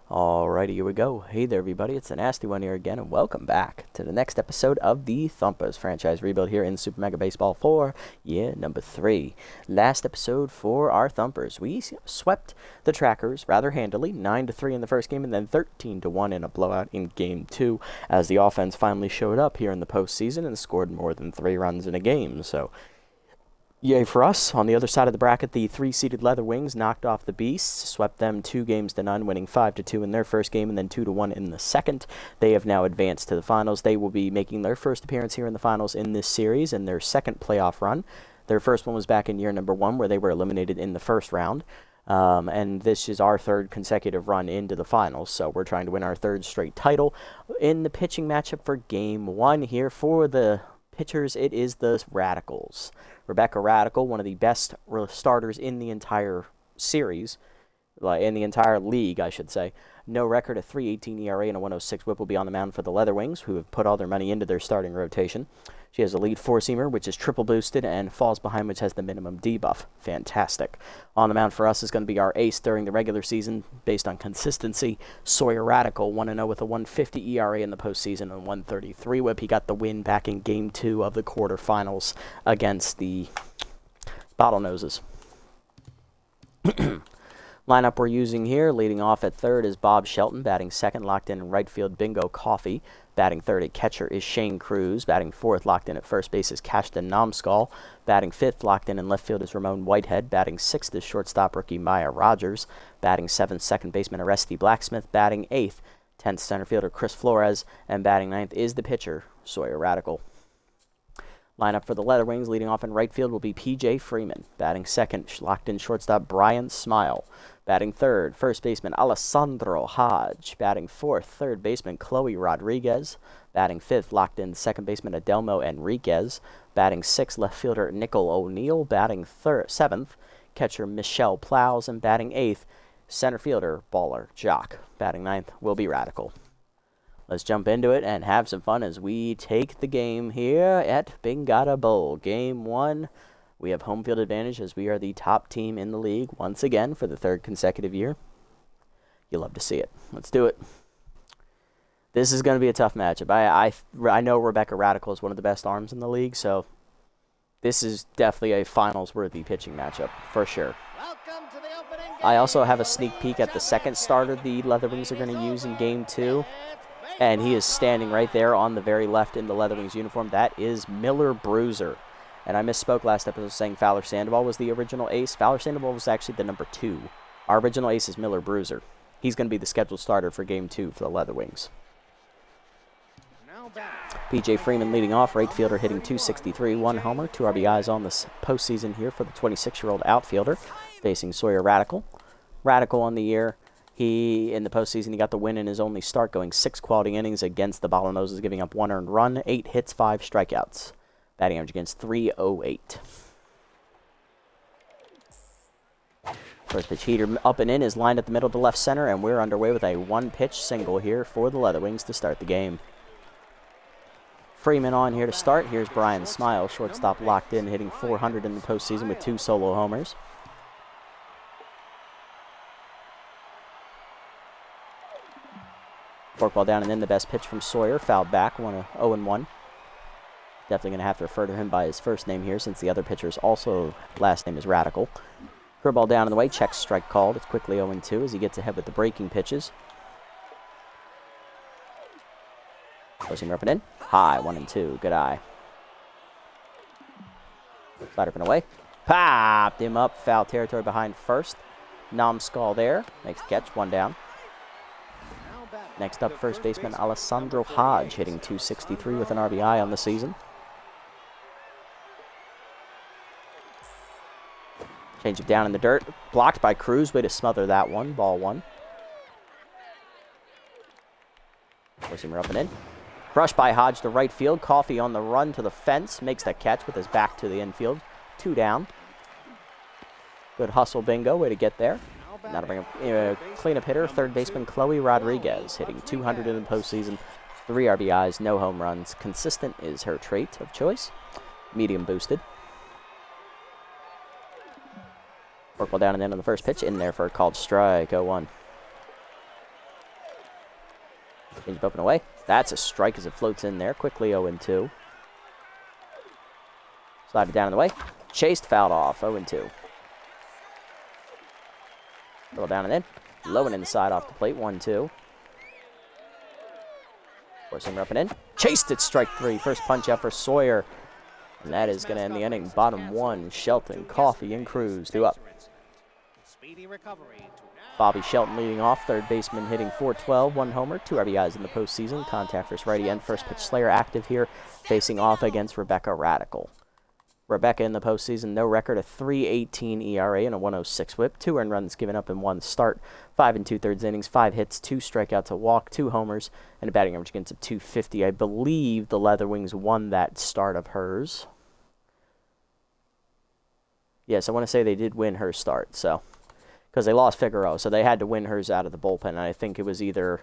Alrighty, here we go. Hey there, everybody. It's the Nasty One here again, and welcome back to the next episode of the Thumpers franchise rebuild here in Super Mega Baseball 4, year number 3. Last episode for our Thumpers. We swept the Trackers rather handily, 9-3 in the first game, and then 13-1 in a blowout in Game 2, as the offense finally showed up here in the postseason and scored more than 3 runs in a game. So, yay for us. On the other side of the bracket, the 3-seeded Leather Wings knocked off the Beasts, swept them 2-0, winning 5-2 in their first game and then 2-1 in the second. They have now advanced to the finals. They will be making their first appearance here in the finals in this series and their second playoff run. Their first one was back in year number 1, where they were eliminated in the first round. And this is our third consecutive run into the finals, so we're trying to win our third straight title. In the pitching matchup for Game 1 here for the pitchers, it is the Radicals. Rebecca Radical, one of the best starters in the entire series, in the entire league, I should say. No record, a 3.18 ERA and a 1.06 WHIP will be on the mound for the Leather Wings, who have put all their money into their starting rotation. She has a lead four-seamer, which is triple boosted, and falls behind, which has the minimum debuff. Fantastic. On the mound for us is going to be our ace during the regular season, based on consistency. Sawyer Radical, 1-0 with a 1.50 ERA in the postseason and 1.33 WHIP. He got the win back in Game 2 of the quarterfinals against the Bottlenoses. Lineup we're using here, leading off at third is Bob Shelton, batting second, locked in right field, Bingo Coffey. Batting third at catcher is Shane Cruz. Batting fourth, locked in at first base, is Kashtan Namskal. Batting fifth, locked in left field, is Ramon Whitehead. Batting sixth is shortstop rookie Maya Rogers. Batting seventh, second baseman Aresti Blacksmith. Batting eighth, 10th center fielder Chris Flores. And batting ninth is the pitcher, Sawyer Radical. Lineup for the Leather Wings, leading off in right field, will be P.J. Freeman. Batting second, locked in shortstop Brian Smile. Batting third, first baseman Alessandro Hodge. Batting fourth, third baseman Chloe Rodriguez. Batting fifth, locked in second baseman Adelmo Enriquez. Batting sixth, left fielder Nickel O'Neill. Batting seventh, catcher Michelle Plows. And batting eighth, center fielder Baller Jock. Batting ninth will be Radical. Let's jump into it and have some fun as we take the game here at Bingata Bowl. Game 1, we have home field advantage as we are the top team in the league once again for the third consecutive year. You love to see it. Let's do it. This is going to be a tough matchup. I know Rebecca Radical is one of the best arms in the league, so this is definitely a finals-worthy pitching matchup for sure. I also have a sneak peek at the second starter the Leather Wings are going to use in Game 2. And he is standing right there on the very left in the Leather Wings uniform. That is Miller Bruiser. And I misspoke last episode saying Fowler Sandoval was the original ace. Fowler Sandoval was actually the number 2. Our original ace is Miller Bruiser. He's going to be the scheduled starter for Game 2 for the Leather Wings. P.J. Freeman leading off, right fielder, hitting .263, 1 homer, 2 RBIs on this postseason here for the 26-year-old outfielder, facing Sawyer Radical. Radical on the year. In the postseason, he got the win in his only start, going 6 quality innings against the Bottlenoses, giving up 1 earned run, 8 hits, 5 strikeouts. Batting average against .308. First pitch heater up and in is lined at the middle to left center, and we're underway with a 1-pitch single here for the Leather Wings to start the game. Freeman on here to start. Here's Brian Smile, shortstop locked in, hitting .400 in the postseason with 2 solo homers. Forkball down and in, the best pitch from Sawyer. Fouled back, 0-1. Definitely going to have to refer to him by his first name here, since the other pitcher's also last name is Radical. Curveball down in the way, checks strike called. It's quickly 0-2 as he gets ahead with the breaking pitches. Pushing up and in. High, 1-2. Good eye. Slider up and away. Popped him up. Foul territory behind first. Namskal there. Makes the catch. 1 down. Next up, first baseman Alessandro Hodge, hitting .263 with an RBI on the season. Change it down in the dirt. Blocked by Cruz. Way to smother that one. Ball 1. Forcing her up and in. Crushed by Hodge to right field. Coffey on the run to the fence. Makes that catch with his back to the infield. 2 down. Good hustle, Bingo. Way to get there. Now to bring a cleanup hitter, third baseman Chloe Rodriguez, hitting .200 in the postseason, 3 RBIs, no home runs. Consistent is her trait of choice. Medium boosted. Forkball down and in on the first pitch, in there for a called strike, 0-1. Change up and away. That's a strike as it floats in there. Quickly 0-2. Slide it down in the way. Chased, fouled off. 0-2. Roll down and in. Low and inside off the plate. 1-2. Forcing her up and in. Chased it. Strike 3. First punch out for Sawyer. And that is going to end the inning. Bottom 1, Shelton, Coffee, and Cruz. 2 up. Bobby Shelton leading off. Third baseman hitting .412. 1 homer. 2 RBIs in the postseason. Contact first righty and first pitch Slayer active here. Facing off against Rebecca Radical. Rebecca in the postseason, no record, a 3.18 ERA and a 1.06 whip. 2 earned runs given up in 1 start. 5 2/3 innings, 5 hits, 2 strikeouts, a walk, 2 homers, and a batting average against a .250. I believe the Leatherwings won that start of hers. Yes, I want to say they did win her start, so because they lost Figueroa, so they had to win hers out of the bullpen. And I think it was either,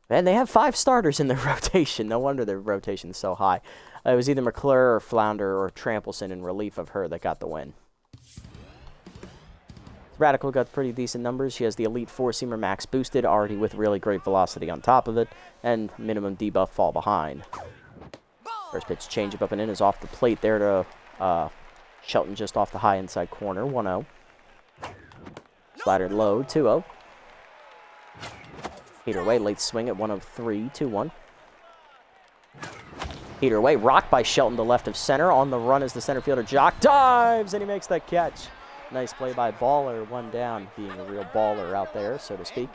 man, they have 5 starters in their rotation. No wonder their rotation is so high. It was either McClure or Flounder or Trampleson in relief of her that got the win. Radical got pretty decent numbers. She has the Elite 4-seamer max boosted, already with really great velocity on top of it, and minimum debuff fall behind. First pitch changeup up and in is off the plate there to Shelton just off the high inside corner. 1-0. Slider low. 2-0. Heater away. Late swing at 103. 2-1. Heater away, rocked by Shelton to left of center. On the run is the center fielder. Jock dives, and he makes that catch. Nice play by Baller. 1 down, being a real baller out there, so to speak.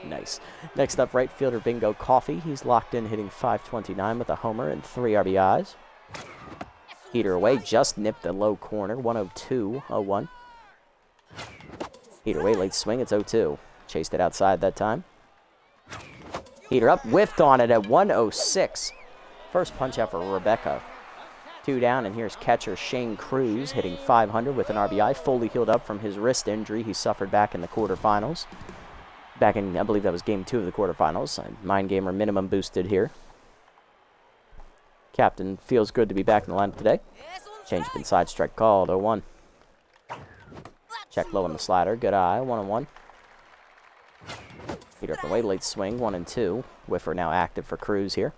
Nice. Next up, right fielder Bingo Coffee. He's locked in, hitting .529 with a homer and 3 RBIs. Heater away, just nipped the low corner. 1-0-2, 0-1. Heater away, late swing. It's 0-2. Chased it outside that time. Heater up, whiffed on it at 1-0-6. First punch out for Rebecca. 2 down, and here's catcher Shane Cruz hitting .500 with an RBI, fully healed up from his wrist injury he suffered back in the quarterfinals. Back in, I believe that was game 2 of the quarterfinals. Mind gamer minimum boosted here. Captain feels good to be back in the lineup today. Change up inside, strike called, 0-1. Check low on the slider, good eye, 1-1. Heater up and away, late swing, 1-2. Whiffer now active for Cruz here.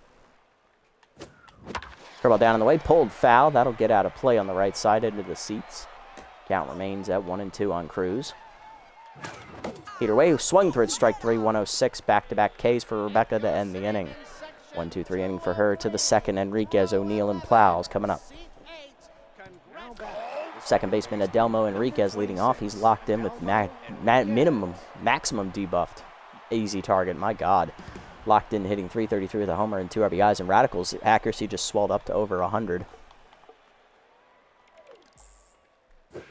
Curveball down on the way, pulled foul. That'll get out of play on the right side into the seats. Count remains at 1-2 on Cruz. Heater away, swung for it, strike 3, 1-0-6. Back-to-back Ks for Rebecca to end the inning. 1-2-3 inning for her to the second. Enriquez, O'Neill, and Plows coming up. Second baseman Adelmo Enriquez leading off. He's locked in with maximum debuffed. Easy target, my God. Locked in, hitting .333 with a homer and 2 RBIs, and Radical's accuracy just swelled up to over 100.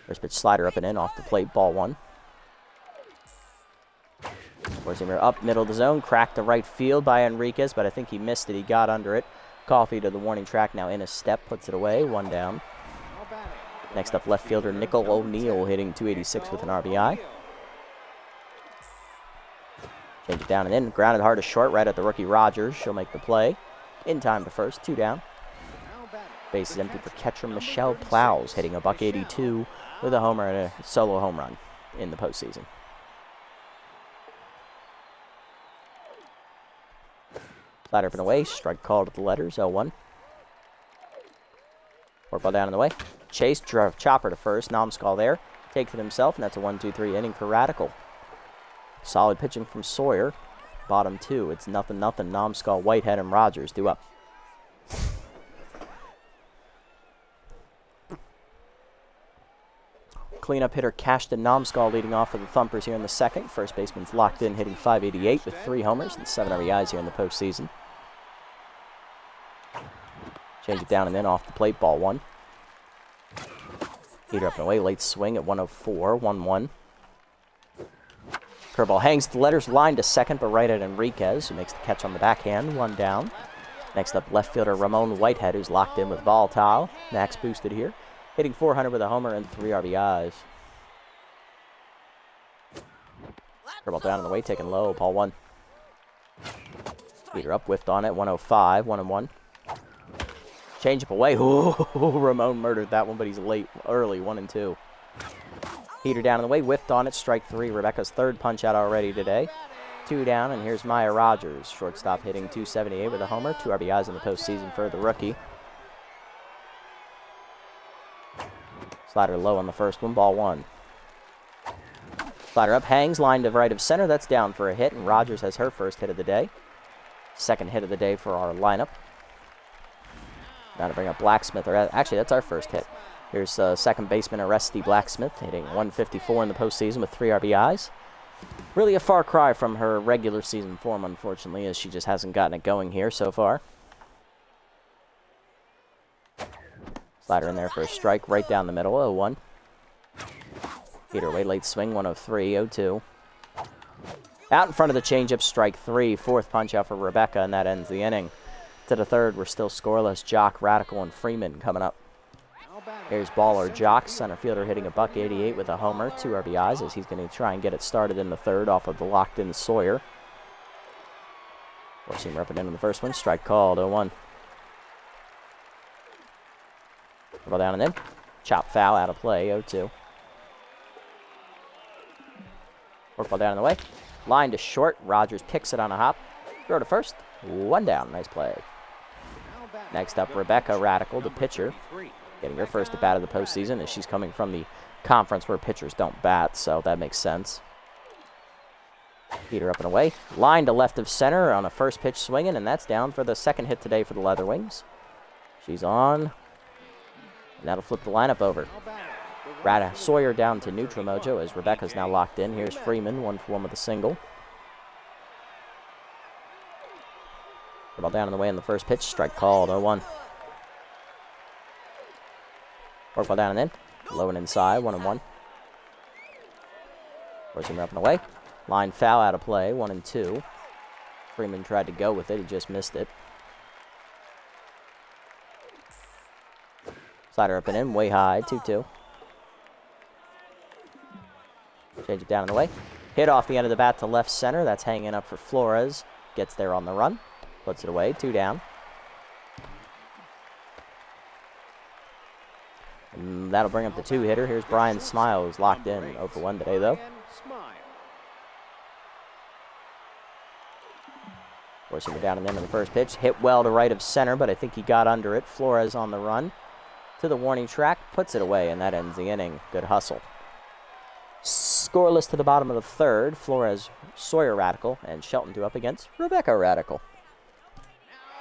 First pitch slider up and in off the plate, ball 1. Four-seamer up middle of the zone, cracked to right field by Enriquez, but I think he missed it. He got under it. Coffee to the warning track, now in a step, puts it away, 1 down. Next up, left fielder Nickel O'Neill hitting .286 with an RBI. Change it down and in. Grounded hard to short right at the rookie Rogers. She'll make the play. In time to first. 2 down. Base is empty for catcher Michelle Plows, hitting a .182 with a homer and a solo home run in the postseason. Slider up and away. Strike called at the letters. 0-1. Four ball down in the way. Chase, chopper to first. Nomskull there. Takes it himself, and that's a 1-2-3 inning for Radical. Solid pitching from Sawyer. Bottom 2. It's 0-0. Nomskull, Whitehead, and Rogers 2 up. Cleanup hitter Cashton Nomskull leading off for the Thumpers here in the second. First baseman's locked in, hitting .588 with 3 homers and 7 RBIs here in the postseason. Change it down and in off the plate, ball 1. Heater up and away, late swing at 104, 1-1. Curveball hangs the letters, line to second, but right at Enriquez, who makes the catch on the backhand, 1 down. Next up, left fielder Ramon Whitehead, who's locked in with Volatile. Max boosted here, hitting .400 with a homer and 3 RBIs. Curveball down on the way, taken low, ball 1. Heater up, whiffed on it, 105, 1-1. Change up away. Ooh, Ramon murdered that one, but he's late, early, 1-2. Heater down in the way, whiffed on it, strike 3. Rebecca's third punch out already today. 2 down, and here's Maya Rogers. Shortstop hitting .278 with a homer, 2 RBIs in the postseason for the rookie. Slider low on the first one, ball 1. Slider up, hangs, line to right of center. That's down for a hit, and Rogers has her first hit of the day. Second hit of the day for our lineup. Now to bring up Blacksmith. Actually, that's our first hit. Here's second baseman Aresti Blacksmith, hitting .154 in the postseason with 3 RBIs. Really a far cry from her regular season form, unfortunately, as she just hasn't gotten it going here so far. Slider in there for a strike, right down the middle, 0-1. Heater away, late swing, 103, 0-2. Out in front of the changeup, strike 3. Fourth punch out for Rebecca, and that ends the inning. To the third, we're still scoreless. Jock, Radical, and Freeman coming up. Here's Baller Jock, center fielder, hitting a .188 with a homer, 2 RBIs, as he's going to try and get it started in the third off of the locked-in Sawyer. Forcing him up and into the first one. Strike called, 0-1. Ball down and in. Chop foul, out of play, 0-2. Work ball down in the way. Line to short. Rogers picks it on a hop. Throw to first. 1 down. Nice play. Next up, Rebecca Radical, the pitcher. Getting her first at bat of the postseason, as she's coming from the conference where pitchers don't bat, so that makes sense. Heater up and away. Line to left of center on a first pitch swinging, and that's down for the second hit today for the Leather Wings. She's on, and that'll flip the lineup over. Sawyer down to neutral mojo as Rebecca's now locked in. Here's Freeman, 1-for-1 with a single. Ball down in the way in the first pitch. Strike called, 0-1. Work ball down and in. Low and inside, 1-1. Forcing her up and away. Line foul, out of play, 1-2. Freeman tried to go with it. He just missed it. Slider up and in, way high, 2-2. Change it down in the way. Hit off the end of the bat to left center. That's hanging up for Flores. Gets there on the run. Puts it away, 2 down. And that'll bring up the 2-hitter. Here's Brian Smile, who's locked in. 0-for-1 today, though. Forcing it down and in the first pitch. Hit well to right of center, but I think he got under it. Flores on the run to the warning track. Puts it away, and that ends the inning. Good hustle. Scoreless to the bottom of the third. Flores, Sawyer Radical, and Shelton due up against Rebecca Radical.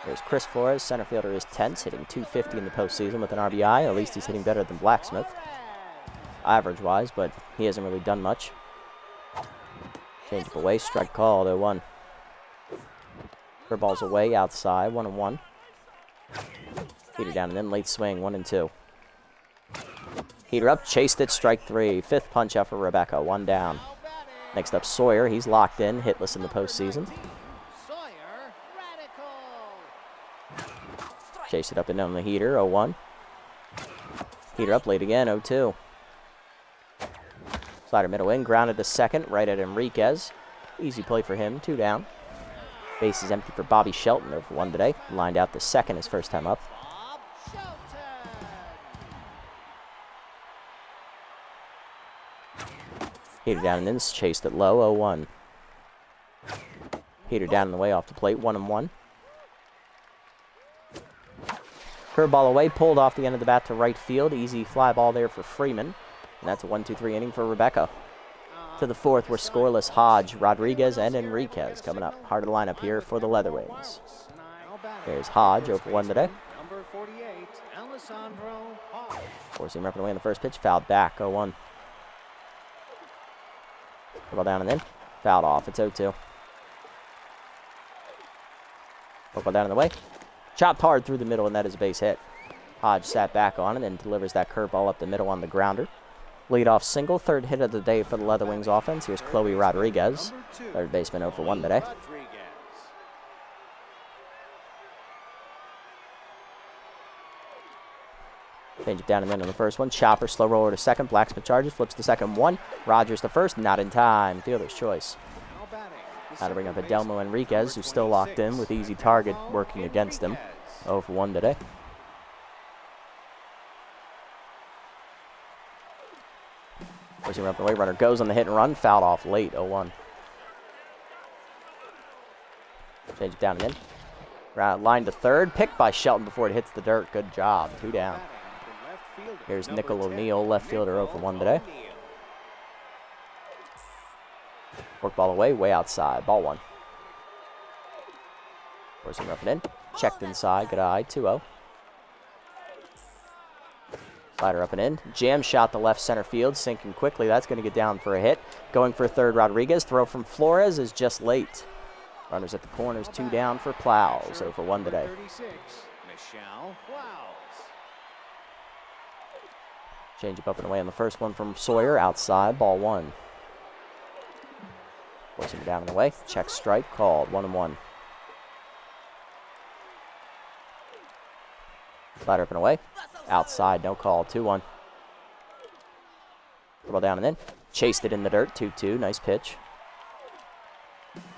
There's Chris Flores, center fielder, is tense, hitting .250 in the postseason with an RBI. At least he's hitting better than Blacksmith, average-wise, but he hasn't really done much. Change up away, strike called, 0-1. Curveball's away, outside, 1-1. Heater down and in, late swing, 1-2. Heater up, chased it, strike 3. Fifth punch out for Rebecca, 1 down. Next up, Sawyer, he's locked in, hitless in the postseason. Chase it up and down the heater, 0-1. Heater up late again, 0-2. Slider middle in, grounded to second, right at Enriquez. Easy play for him, 2 down. Base is empty for Bobby Shelton, 0-for-1 today. Lined out the second his first time up. Heater down and in, chased it low, 0-1. Heater down in the way off the plate, 1-1. Curveball away, pulled off the end of the bat to right field. Easy fly ball there for Freeman. And that's a 1-2-3 inning for Rebecca. To the fourth, we're scoreless. Hodge, Rodriguez, and Enriquez coming up. Heart of the lineup here for the Leather Wings. There's Hodge, 0-for-1 today. Forcing him up and away in the first pitch. Fouled back, 0-1. Ball down and in. Fouled off, it's 0-2. Ball down in the way. Chopped hard through the middle, and that is a base hit. Hodge sat back on it and delivers that curveball up the middle on the grounder. Leadoff single, third hit of the day for the Leather Wings offense. Here's Chloe Rodriguez, third baseman, 0-for-1 today. Change it down and in on the first one. Chopper, slow roller to second. Blacksmith charges, flips the second one. Rogers to first, not in time. Fielder's choice. Now to bring up Adelmo Enriquez, who's still locked in with easy target working against him. 0-for-1 today. Forcing him up the way. Runner goes on the hit and run. Fouled off late, 0-1. Change it down and in. Line to third. Picked by Shelton before it hits the dirt. Good job. 2 down. Here's Nickel O'Neill, left fielder, 0 for 1 today. Work ball away, way outside. Ball 1. Forcing him up and in. Checked inside. Good eye. 2-0. Slider up and in. Jam shot the left center field. Sinking quickly. That's going to get down for a hit. Going for third, Rodriguez. Throw from Flores is just late. Runners at the corners. 2 down for Plows. 0 for 1 today. Change up and away on the first one from Sawyer. Outside. Ball 1. Forcing him down and away. Check strike. Called. 1-1. Slider up and away. Outside. No call. 2-1. Ball down and in. Chased it in the dirt. 2-2. Nice pitch.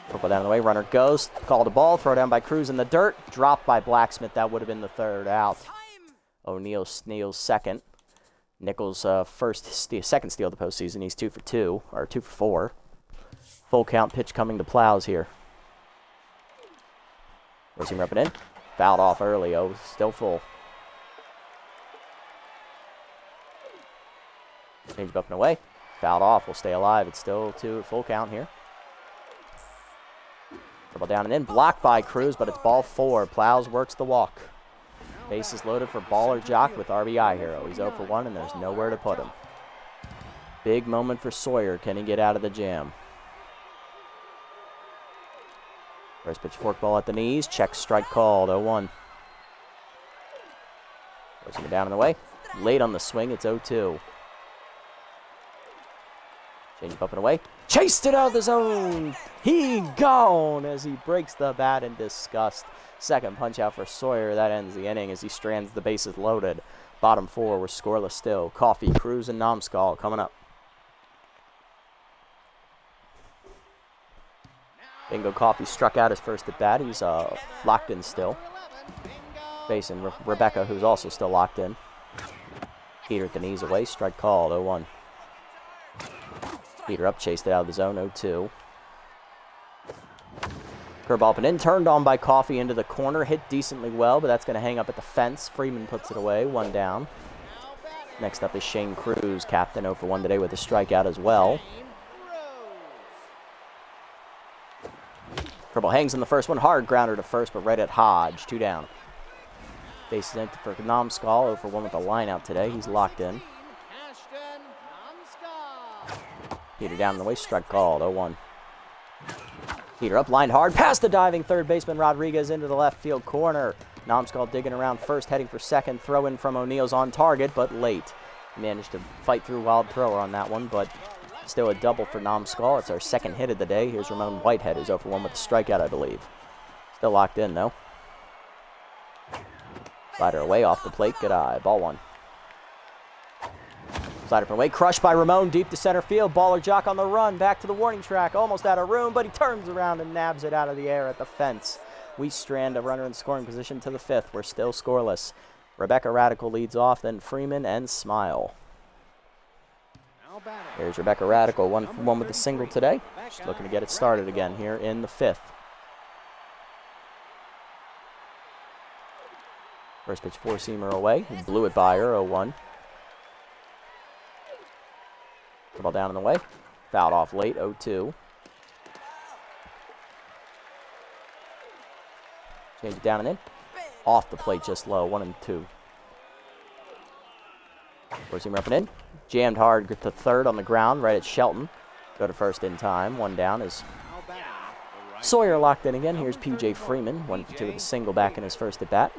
Ball down and away. Runner goes. Called a ball. Throw down by Cruz in the dirt. Dropped by Blacksmith. That would have been the third out. O'Neill steals second. Nichols' second steal of the postseason. He's 2 for 2, or 2 for 4. Full count pitch coming to Plows here. Was he repping in? Fouled off early. Oh, still full. Change up and away. Fouled off. Will stay alive. It's still 2 full count here. Ball down and in. Blocked by Cruz, but it's ball 4. Plows works the walk. Bases loaded for Baller Jock with RBI hero. He's 0 for 1, and there's nowhere to put him. Big moment for Sawyer. Can he get out of the jam? First pitch forkball at the knees. Check strike called. 0-1. Forcing it down in the way. Late on the swing. It's 0-2. Change up and away. Chased it out of the zone. He gone as he breaks the bat in disgust. Second punch out for Sawyer. That ends the inning as he strands the bases loaded. Bottom 4 were scoreless still. Coffee, Cruz, and Nomskull coming up. Bingo Coffee struck out his first at bat. He's locked in still. Facing Rebecca, who's also still locked in. Heater at the knees away. Strike called. 0-1. Heater up, chased it out of the zone. 0-2. Curveball up and in. Turned on by Coffee into the corner. Hit decently well, but that's going to hang up at the fence. Freeman puts it away. 1 down. Next up is Shane Cruz, captain, 0 for 1 today with a strikeout as well. Curveball hangs in the first one. Hard grounder to first, but right at Hodge. 2 down. Bases empty for Nomskull. 0 for 1 with a line out today. He's locked in. Heater down in the way. Strike called. 0-1. Heater up, lined hard, past the diving third baseman Rodriguez into the left field corner. Nomskull digging around first, heading for second. Throw in from O'Neill's on target, but late. He managed to fight through wild thrower on that one, but still a double for Nomskull. It's our second hit of the day. Here's Ramon Whitehead, who's 0 for 1 with a strikeout, I believe. Still locked in, though. Slider away off the plate. Good eye. Ball 1. Slider from away, crushed by Ramon, deep to center field. Baller Jock on the run, back to the warning track, almost out of room, but he turns around and nabs it out of the air at the fence. We strand a runner in scoring position to the 5th. We're still scoreless. Rebecca Radical leads off, then Freeman and Smile. Here's Rebecca Radical, 1 for 1 with a single today. She's looking to get it started again here in the 5th. First pitch 4-seamer away, blew it by her, 0-1. Ball down in the way. Fouled off late, 0-2. Change it down and in. Off the plate just low, 1-2. Forcing up and in. Jammed hard to third on the ground, right at Shelton. Go to first in time. 1 down is Sawyer locked in again. Here's P.J. Freeman, 1 for 2 with a single back in his first at bat.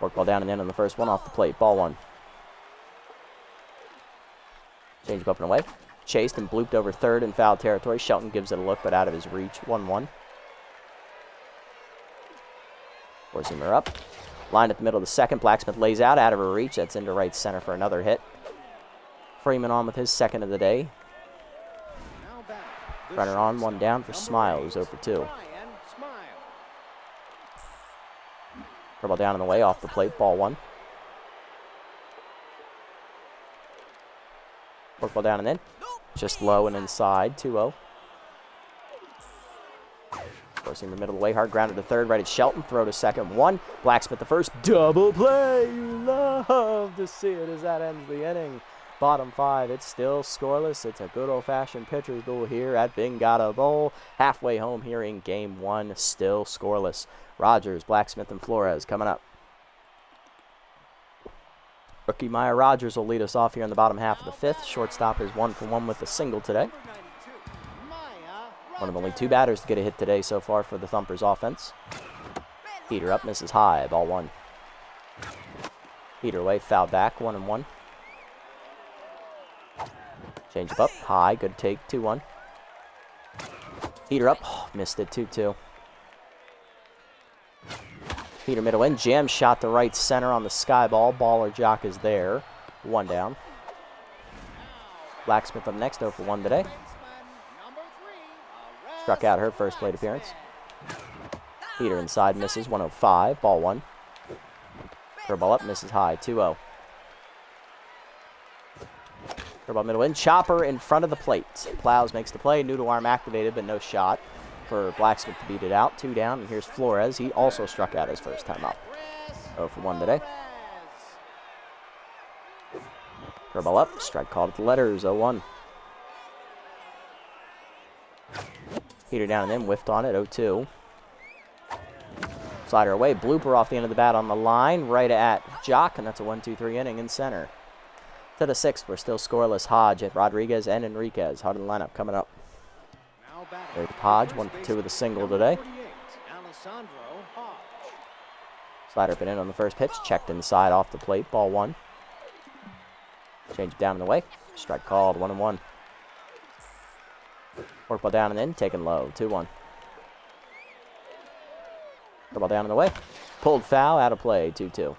Work ball down and in on the first one off the plate. Ball 1. Change up and away. Chased and blooped over third in foul territory. Shelton gives it a look, but out of his reach. 1-1. Forcing her up. Line at the middle of the second. Blacksmith lays out of her reach. That's into right center for another hit. Freeman on with his second of the day. Runner on, 1 down for Smile, who's 0 for 2. Curveball down in the way, off the plate. Ball 1. Work ball down and in. Just low and inside. 2-0. Forcing the middle of the way, hard grounded to third, right at Shelton, throw to second, 1. Blacksmith the first, double play. You love to see it as that ends the inning. Bottom 5, it's still scoreless. It's a good old-fashioned pitcher's duel here at Bingata Bowl. Halfway home here in Game 1, still scoreless. Rogers, Blacksmith, and Flores coming up. Rookie Maya Rogers will lead us off here in the bottom half of the 5th. Shortstop is 1 for 1 with a single today. One of only 2 batters to get a hit today so far for the Thumpers offense. Heater up, misses high, ball 1. Heater away, foul back, 1-1. Change up, high, good take, 2-1. Heater up, oh, missed it, 2-2. Heater middle in, jam shot to right center on the sky ball. Baller Jock is there, 1 down. Blacksmith up next, 0 for 1 today. Struck out her first plate appearance. Heater inside, misses, 105, ball 1. Curveball up, misses high, 2-0. Curveball middle in, chopper in front of the plate. Plows makes the play, noodle arm activated, but no shot for Blacksmith to beat it out. 2 down, and here's Flores. He also struck out his first time up. 0 for 1 today. Curveball up, strike called at the letters, 0-1. Heater down and in, whiffed on it, 0-2. Slider away, blooper off the end of the bat on the line, right at Jock, and that's a 1-2-3 inning in center. To the 6th, we're still scoreless. Hodge at Rodriguez and Enriquez. Hard in the lineup coming up. There's Hodge, 1 for 2 with a single today. Slider been in on the first pitch, checked inside off the plate, ball 1. Change it down and away. Strike called, 1-1. Work ball down and in, taken low, 2-1. Ball down and away. Pulled foul, out of play, 2-2.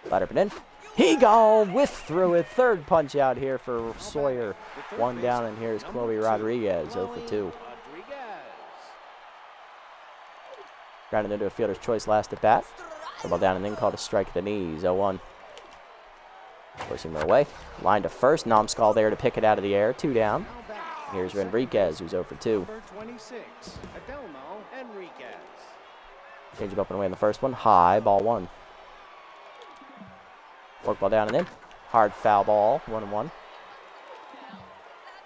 Slider been in. He gone, whiff through it. Third punch out here for Sawyer. 1 down, and here's Chloe Rodriguez, 0 for 2. Grounded into a fielder's choice last at bat. Ball down and then called a strike at the knees, 0-1. Forcing her away. Line to first. Nomskal there to pick it out of the air. 2 down. Here's Enriquez, who's 0 for 2. Change him up and away in the first one. High, ball 1. Work ball down and in. Hard foul ball, 1-1.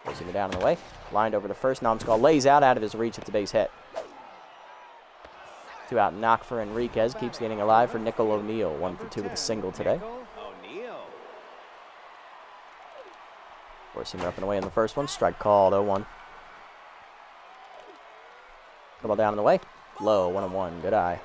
Forcing it down and away. Lined over to first. Nomskal lays out of his reach. It's a base hit. 2 out knock for Enriquez. Keeps the inning alive for Nickel O'Neill. 1 for 2 with a single today. Forcing it up and away in the first one. Strike called, 0-1. Ball down and away. Low, 1-1. Good eye.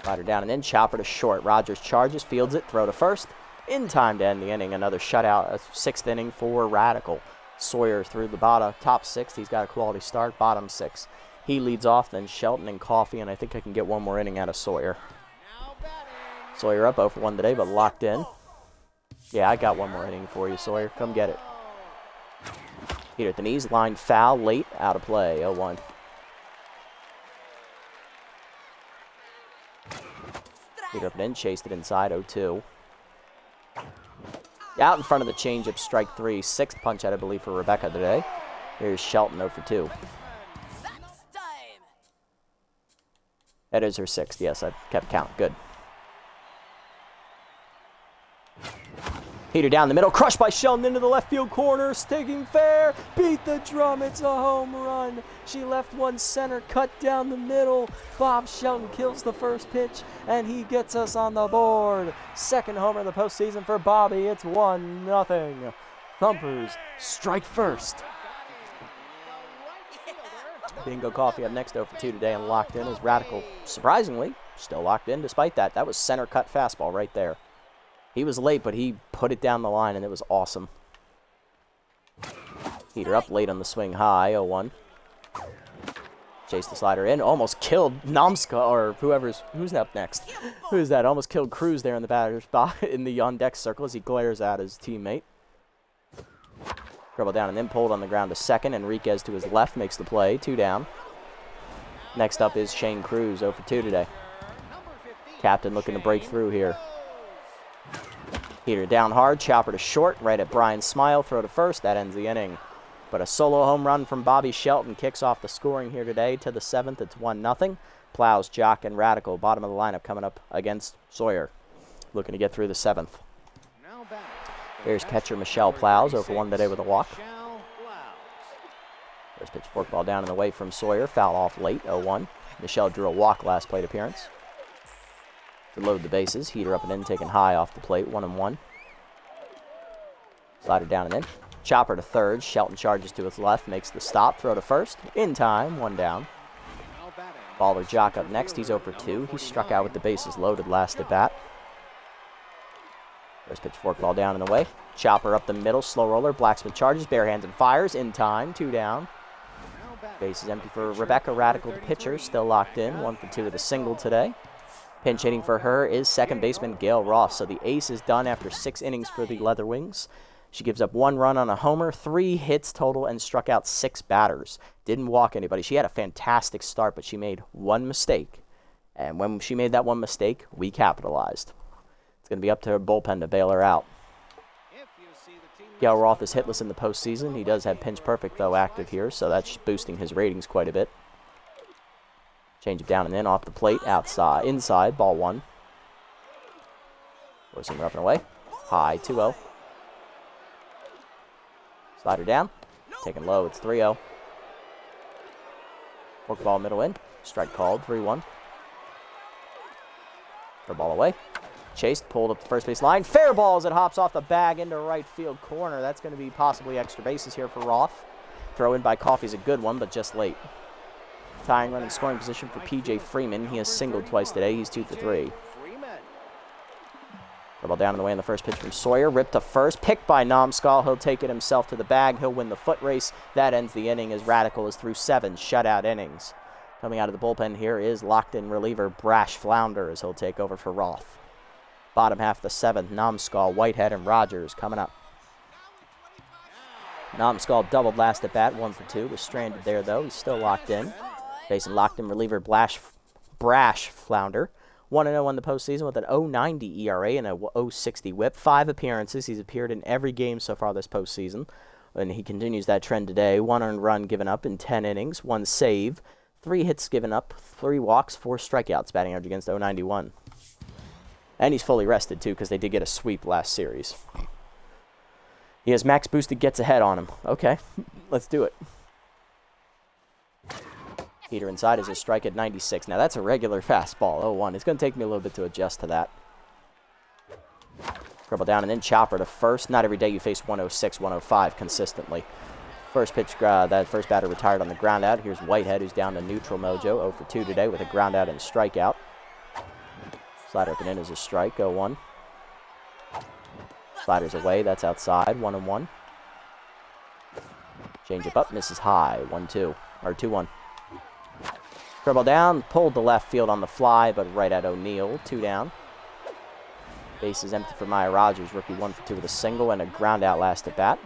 Slider down and in. Chopper to short. Rogers charges, fields it, throw to first. In time to end the inning. Another shutout. A 6th inning for Radical. Sawyer through the bottom. Top 6. He's got a quality start. Bottom 6. He leads off, then Shelton and Coffee, and I think I can get one more inning out of Sawyer. Sawyer up 0 for 1 today, but locked in. Yeah, I got one more inning for you, Sawyer. Come get it. Heater at the knees. Line foul. Late. Out of play. 0-1. Heater up and in. Chased it inside. 0-2. Out in front of the changeup. Strike 3. 6th punch out, I believe, for Rebecca today. Here's Shelton 0 for 2. That is her 6th. Yes, I kept count. Good. Heater down the middle, crushed by Shelton into the left field corner, sticking fair, beat the drum, it's a home run. She left one center, cut down the middle. Bob Shelton kills the first pitch, and he gets us on the board. 2nd homer of the postseason for Bobby, it's 1-0. Thumpers strike first. Bingo Coffee up next 0 for 2 today, and locked in is Radical. Surprisingly, still locked in despite that. That was center cut fastball right there. He was late, but he put it down the line, and it was awesome. Heater up late on the swing high, 0-1. Chase the slider in, almost killed Nomska, or who's up next? Who's that? Almost killed Cruz there in the batter's box in the on-deck circle as he glares at his teammate. Dribble down and then pulled on the ground to second. Enriquez to his left makes the play, 2 down. Next up is Shane Cruz, 0 for 2 today. Captain looking to break through here. Heater down hard, chopper to short, right at Brian's smile, throw to first, that ends the inning. But a solo home run from Bobby Shelton kicks off the scoring here today to the 7th. It's 1-0. Plows, Jock, and Radical, bottom of the lineup, coming up against Sawyer. Looking to get through the 7th. Here's catcher Michelle Plows, 0-for-1 today with a walk. First pitch forkball down and away from Sawyer. Foul off late, 0-1. Michelle drew a walk last plate appearance. To load the bases, Heater up and in, taken high off the plate, 1-1. Slider down and in. Chopper to third. Shelton charges to his left, makes the stop. Throw to first. In time, 1 down. Baller Jock up next. He's 0-for-2. He struck out with the bases loaded last at bat. First pitch forkball down and away. Chopper up the middle. Slow roller. Blacksmith charges. Bare hands and fires. In time, 2 down. Base is empty for Rebecca Radical, the pitcher. Still locked in. 1-for-2 with a single today. Pinch hitting for her is second baseman Gail Ross. So the ace is done after 6 innings for the Leather Wings. She gives up 1 run on a homer, 3 hits total, and struck out 6 batters. Didn't walk anybody. She had a fantastic start, but she made 1 mistake. And when she made that 1 mistake, we capitalized. It's going to be up to her bullpen to bail her out. Gail Roth is hitless in the postseason. He does have Pinch Perfect, though, active here, so that's boosting his ratings quite a bit. Change it down and in, off the plate, outside, inside, ball 1. Forcing her up and away. High, 2-0. Slider down, taken low, it's 3-0. Forkball middle in, strike called, 3-1. For ball away. Chased, pulled up the first base line. Fair ball as it hops off the bag into right field corner. That's going to be possibly extra bases here for Roth. Throw in by Coffey's a good one, but just late. Tying run in scoring position for P.J. Freeman. He has singled twice today. He's 2-for-3. Ball down and away in the first pitch from Sawyer. Ripped to first. Picked by Nomskull. He'll take it himself to the bag. He'll win the foot race. That ends the inning as Radical is through 7 shutout innings. Coming out of the bullpen here is locked-in reliever Brash Flounder as he'll take over for Roth. Bottom half of the 7th, Nomskull, Whitehead, and Rogers coming up. Nomskull doubled last at bat, 1-for-2. Was stranded there, though. He's still locked in. Facing locked-in reliever Brash Flounder. 1-0 in the postseason with an 0.90 ERA and a 0.60 whip. 5 appearances. He's appeared in every game so far this postseason. And he continues that trend today. 1 earned run given up in 10 innings. 1 save. 3 hits given up. 3 walks. 4 strikeouts. Batting average against 0.91. And he's fully rested, too, because they did get a sweep last series. He has max boosted gets ahead on him. Okay, let's do it. Heater inside is a strike at 96. Now, that's a regular fastball, 0-1. It's going to take me a little bit to adjust to that. Dribble down and then chopper to first. Not every day you face 106, 105 consistently. First pitch, that first batter retired on the ground out. Here's Whitehead, who's down to neutral mojo, 0-for-2 today with a ground out and strikeout. Slider up and in is a strike, 0-1. Slider's away, that's outside, 1-1. Change it up, misses high, 1-2, or 2-1. Dribble down, pulled to left field on the fly, but right at O'Neill, 2 down. Base is empty for Maya Rogers, rookie 1-for-2 with a single and a ground out last at bat.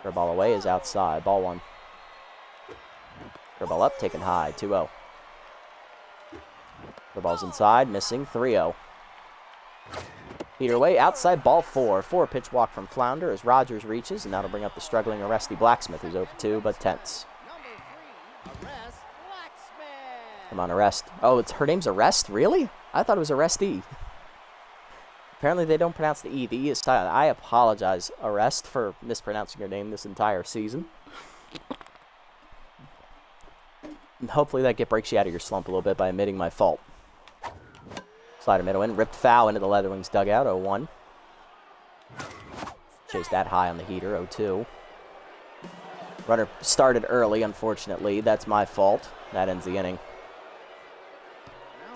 Her ball away is outside, ball 1. Her ball up, taken high, 2-0. Her ball's inside, missing, 3-0. Heater away, outside, ball 4. 4-pitch walk from Flounder as Rogers reaches, and that'll bring up the struggling Arresty Blacksmith, who's 0-for-2, but tense. Come on, Arrest. Oh, her name's Arrest? Really? I thought it was Arrestee. Apparently they don't pronounce the E. The E is silent. I apologize, Arrest, for mispronouncing your name this entire season. And hopefully that breaks you out of your slump a little bit by admitting my fault. Slider middle in, ripped foul into the Leather Wings dugout, 0-1. Chased that high on the heater, 0-2. Runner started early, unfortunately. That's my fault. That ends the inning.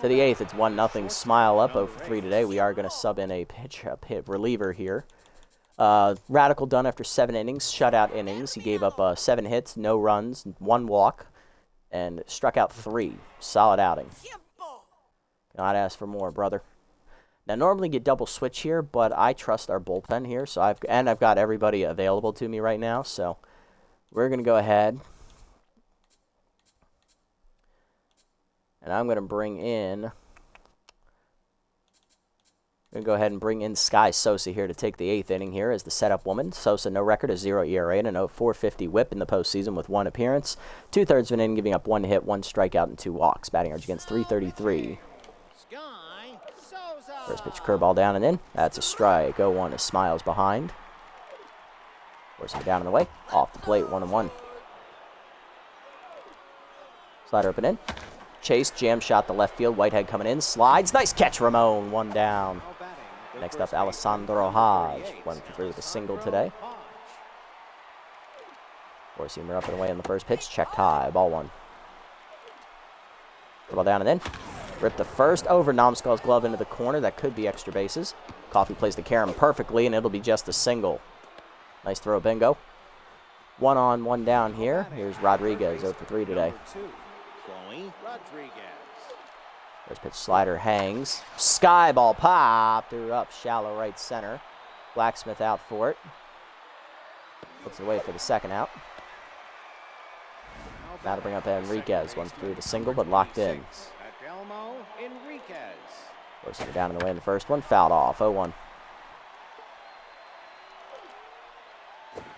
To the 8th, it's 1-0. Smile up, 0-for-3 today. We are going to sub in a hit reliever here. Radical done after 7 innings, shutout innings. He gave up 7 hits, no runs, 1 walk, and struck out 3. Solid outing. Cannot ask for more, brother. Now, normally get double switch here, but I trust our bullpen here, so I've got everybody available to me right now, so we're going to go ahead. And I'm going to bring in We're going to go ahead and bring in Sky Sosa here to take the 8th inning here as the setup woman. Sosa, no record, a 0 ERA and a 4.50 whip in the postseason with 1 appearance. 2/3 of an inning, giving up 1 hit, 1 strikeout, and 2 walks. Batting average against .333. First pitch curveball down and in. That's a strike. 0-1 as Smiles behind. Forcing it down and away. Off the plate, 1-1. Slider up and in. Chase, jam shot the left field. Whitehead coming in. Slides. Nice catch, Ramon. 1 down. Next up, Alessandro Hodge. 1 for 3 with a single today. Four-seamer up and away on the first pitch. Checked high. Ball 1. Ball down and in. Ripped the first over Nomskull's glove into the corner. That could be extra bases. Coffee plays the carom perfectly, and it'll be just a single. Nice throw, Bingo. 1 on, 1 down here. Here's Rodriguez, 0 for 3 today. First pitch slider hangs. Sky ball pop. Threw up shallow right center. Blacksmith out for it. Looks away for the second out. Now to bring up Enriquez. 1 for 3 with a single, but locked in. Forcing it down in the way in the first one. Fouled off. 0-1.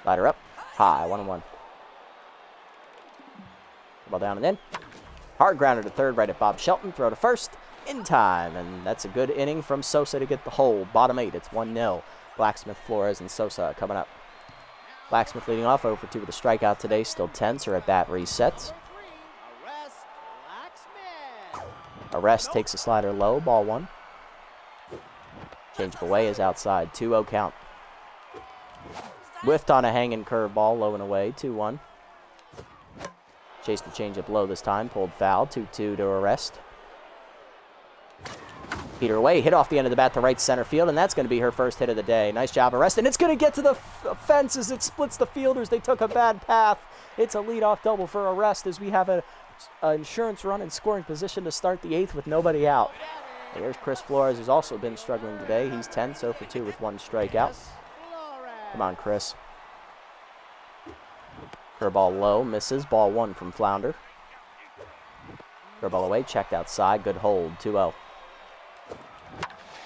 Slider up. High. 1-1. Ball down and in. Hard grounder to third, right at Bob Shelton. Throw to first in time. And that's a good inning from Sosa to get the hold. Bottom 8. It's 1-0. Blacksmith, Flores, and Sosa coming up. Blacksmith leading off 0 for 2 with a strikeout today. Still tense or at bat resets. Arrest takes a slider low. Ball 1. Change away is outside. 2-0 count. Whiffed on a hanging curveball. Low and away. 2-1. Chased the changeup low this time. Pulled foul. 2-2 to Arrest. Peter away. Hit off the end of the bat to right center field, and that's going to be her first hit of the day. Nice job, Arrest. And it's going to get to the fence as it splits the fielders. They took a bad path. It's a leadoff double for Arrest as we have an insurance run in scoring position to start the 8th with nobody out. Here's Chris Flores, who's also been struggling today. He's 10, 0 for 2 with 1 strikeout. Come on, Chris. Curveball low, misses. Ball 1 from Flounder. Curveball away, checked outside. Good hold, 2-0.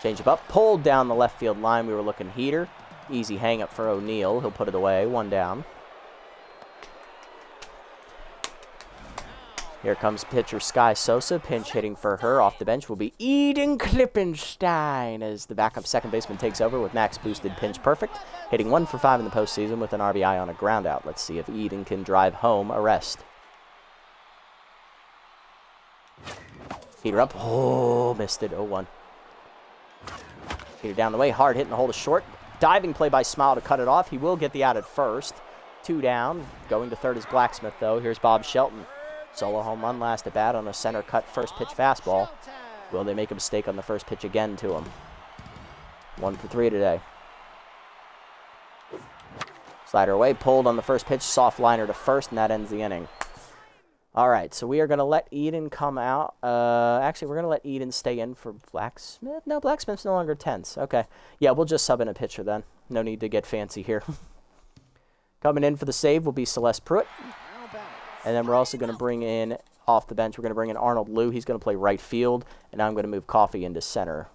Change up, pulled down the left field line. We were looking heater. Easy hang up for O'Neill. He'll put it away, 1 down. Here comes pitcher Sky Sosa. Pinch hitting for her. Off the bench will be Eden Klippenstein as the backup second baseman takes over with Max boosted pinch perfect. Hitting 1 for 5 in the postseason with an RBI on a ground out. Let's see if Eden can drive home Arrest. Heater up. Oh, missed it. 0-1. Heater down the way. Hard hit in the hole to short. Diving play by Smile to cut it off. He will get the out at first. 2 down. Going to third is Blacksmith, though. Here's Bob Shelton. Solo home run last at bat on a center cut first pitch fastball. Will they make a mistake on the first pitch again to him? 1 for 3 today. Slider away, pulled on the first pitch, soft liner to first, and that ends the inning. All right, so we are going to let Eden come out. Actually, we're going to let Eden stay in for Blacksmith. No, Blacksmith's no longer tense. Okay. Yeah, we'll just sub in a pitcher then. No need to get fancy here. Coming in for the save will be Celeste Pruitt. And then we're also going to bring in, off the bench, we're going to bring in Arnold Liu. He's going to play right field. And I'm going to move Coffee into center.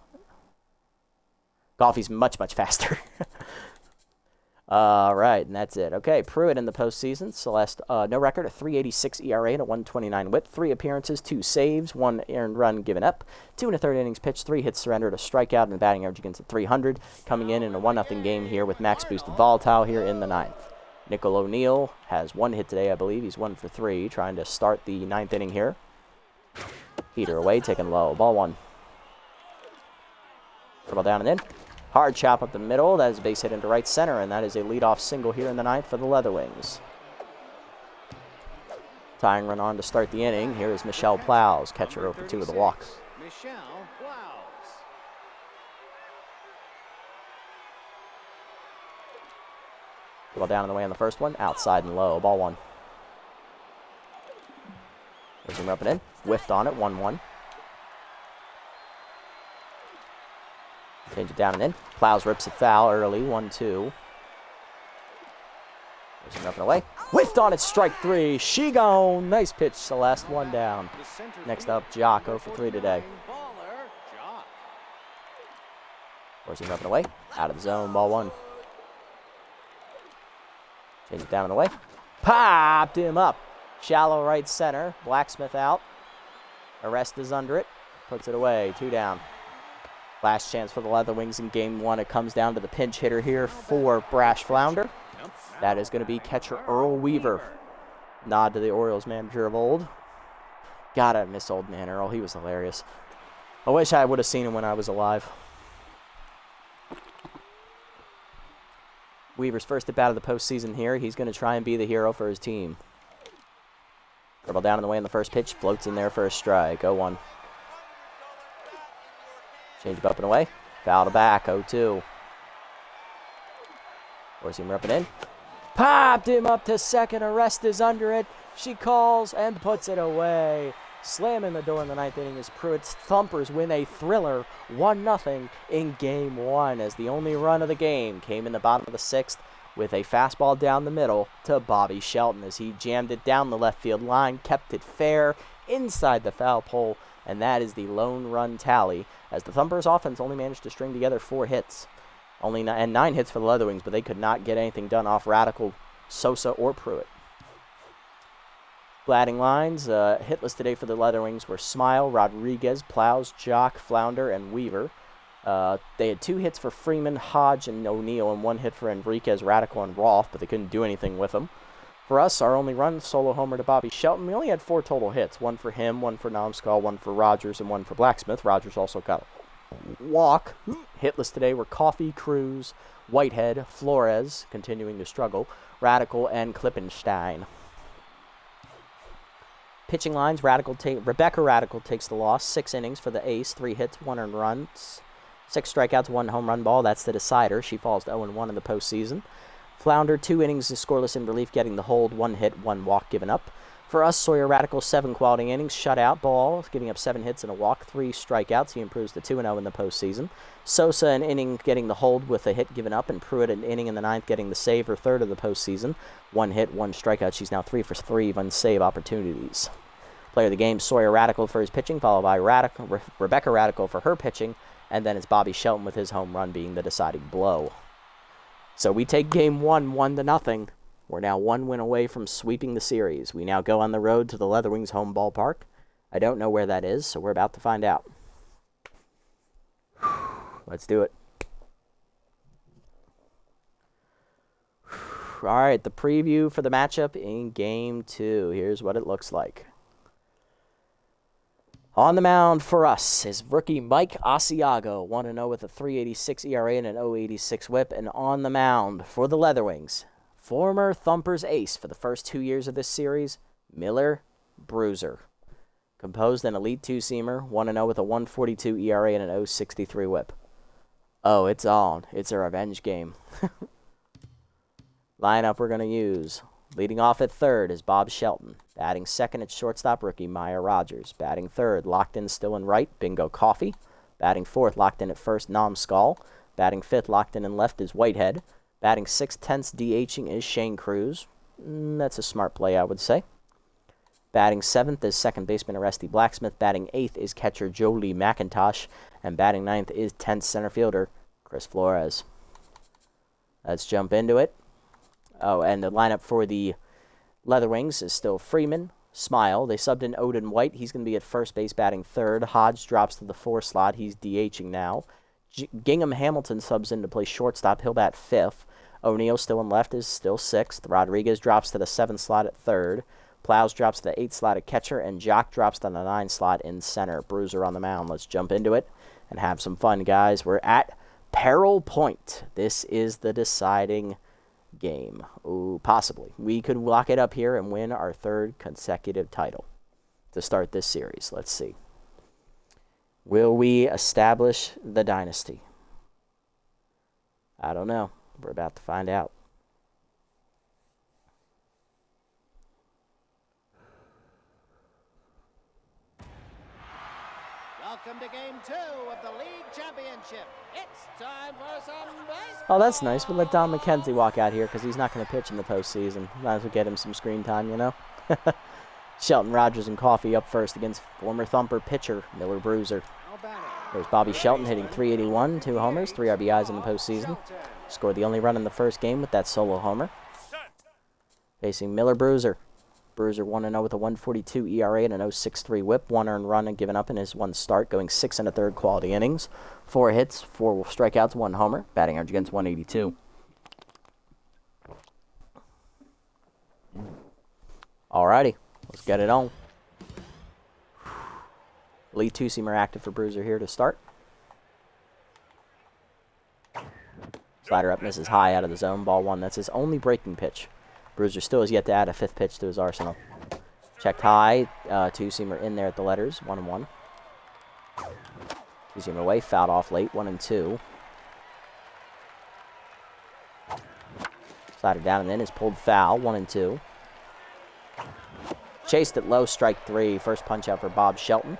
Coffee's much, much faster. All right, and that's it. Okay, Pruitt in the postseason. Celeste, no record, a 3.86 ERA and a 1.29 whip. 3 appearances, 2 saves, 1 earned run given up. 2 1/3 innings pitched, 3 hits surrendered, a strikeout, and a batting average against a .300. Coming in a 1-0 game here with Max boosted volatile here in the 9th. Nickel O'Neill has 1 hit today, I believe. He's 1 for 3, trying to start the 9th inning here. Heater away, taken low. Ball 1. Ball down and in. Hard chop up the middle. That is a base hit into right center, and that is a leadoff single here in the 9th for the Leatherwings. Tying run on to start the inning. Here is Michelle Plows, catcher 0 for 2 with a walk. Michelle Plows. Ball down in the way on the first one. Outside and low. Ball 1. There's him up and in. Whiffed on it. 1-1. Change it down and in. Plows rips it foul early. 1-2. There's him up and away. Whiffed on it. Strike 3. She gone. Nice pitch, Celeste. 1 down. Next up, Jock 0 for 3 today. Forcing him up and away. Out of the zone. Ball 1. Change it down and away. Popped him up. Shallow right center. Blacksmith out. Arrest is under it. Puts it away. 2 down. Last chance for the Leatherwings in game 1. It comes down to the pinch hitter here for Brash Flounder. That is going to be catcher Earl Weaver. Nod to the Orioles manager of old. Gotta miss old man Earl. He was hilarious. I wish I would have seen him when I was alive. Weaver's first at bat of the postseason here. He's going to try and be the hero for his team. Dribble down in the way on the first pitch. Floats in there for a strike. 0-1. Change it up and away. Foul to back. 0-2. Forcing him up and in. Popped him up to second. Arrest is under it. She calls and puts it away. Slamming the door in the 9th inning as Pruitt's Thumpers win a thriller 1-0 in game 1 as the only run of the game came in the bottom of the 6th with a fastball down the middle to Bobby Shelton as he jammed it down the left field line, kept it fair inside the foul pole, and that is the lone run tally as the Thumpers offense only managed to string together 4 hits. And 9 hits for the Leatherwings, but they could not get anything done off Radical, Sosa, or Pruitt. Batting lines, hitless today for the Leatherwings were Smile, Rodriguez, Plows, Jock, Flounder, and Weaver. They had 2 hits for Freeman, Hodge, and O'Neill, and 1 hit for Enriquez, Radical, and Rolfe, but they couldn't do anything with them. For us, our only run, solo homer to Bobby Shelton. We only had 4 total hits, 1 for him, 1 for Nomskull, 1 for Rogers, and 1 for Blacksmith. Rogers also got a walk. Hitless today were Coffey, Cruz, Whitehead, Flores, continuing to struggle, Radical, and Klippenstein. Pitching lines, Rebecca Radical takes the loss. 6 innings for the ace, 3 hits, 1 earned runs, 6 strikeouts, 1 home run ball. That's the decider. She falls to 0-1 in the postseason. Flounder, 2 innings is scoreless in relief, getting the hold, 1 hit, 1 walk given up. For us, Sawyer Radical, 7 quality innings, shutout ball, giving up 7 hits and a walk, 3 strikeouts. He improves to 2-0 in the postseason. Sosa, an inning getting the hold with a hit given up, and Pruitt, an inning in the 9th, getting the save, her 3rd of the postseason. 1 hit, 1 strikeout. She's now 3 for 3 on save opportunities. Player of the game, Sawyer Radical for his pitching, followed by Rebecca Radical for her pitching, and then it's Bobby Shelton with his home run being the deciding blow. So we take game 1, 1-0. We're now 1 win away from sweeping the series. We now go on the road to the Leatherwings home ballpark. I don't know where that is, so we're about to find out. Let's do it. All right, the preview for the matchup in game 2. Here's what it looks like. On the mound for us is rookie Mike Asiago, 1-0 with a 3.86 ERA and an 0.86 whip. And on the mound for the Leatherwings, former Thumpers ace for the first 2 years of this series, Miller Bruiser. Composed an elite 2-seamer, 1-0 with a 1.42 ERA and an 0.63 whip. Oh, it's on. It's a revenge game. Lineup we're going to use. Leading off at third is Bob Shelton. Batting second at shortstop, rookie Maya Rogers. Batting third, locked in still in right, Bingo Coffey. Batting fourth, locked in at first, Nomskull. Batting fifth, locked in left is Whitehead. Batting sixth, tenths, DHing is Shane Cruz. That's a smart play, I would say. Batting seventh is second baseman Arresty Blacksmith. Batting eighth is catcher Jolie McIntosh. And batting ninth is 10th center fielder Chris Flores. Let's jump into it. Oh, and the lineup for the Leatherwings is still Freeman, Smile. They subbed in Odin White. He's going to be at first base batting third. Hodge drops to the 4 slot. He's DHing now. Gingham Hamilton subs in to play shortstop. He'll bat fifth. O'Neill still in left is still sixth. Rodriguez drops to the 7 slot at third. Plows drops to the 8 slot at catcher. And Jock drops to the 9 slot in center. Bruiser on the mound. Let's jump into it and have some fun, guys. We're at Peril Point. This is the deciding game. Ooh, possibly. We could lock it up here and win our 3rd consecutive title to start this series. Let's see. Will we establish the dynasty? I don't know. We're about to find out. Welcome to game 2 of the league championship. It's time for some baseball. Oh, that's nice. We'll let Don McKenzie walk out here because he's not going to pitch in the postseason. Might as well get him some screen time, you know? Shelton, Rogers, and Coffey up first against former Thumper pitcher Miller Bruiser. There's Bobby Shelton hitting .381, 2 homers, 3 RBIs in the postseason. Scored the only run in the first game with that solo homer. Facing Miller Bruiser. Bruiser 1-0 with a 1.42 ERA and an 0.63 WHIP. 1 earned run and given up in his 1 start, going 6 1/3 quality innings. 4 hits, 4 strikeouts, 1 homer. Batting average against .182. Alrighty, let's get it on. Lead two-seamer active for Bruiser here to start. Slider up, misses high out of the zone. Ball 1. That's his only breaking pitch. Bruiser still has yet to add a 5th pitch to his arsenal. Checked high. Two-seamer in there at the letters. 1-1. Two-seamer away. Fouled off late. 1-2. Slider down and in is pulled foul. 1-2. Chased it low. Strike 3. First punch out for Bob Shelton.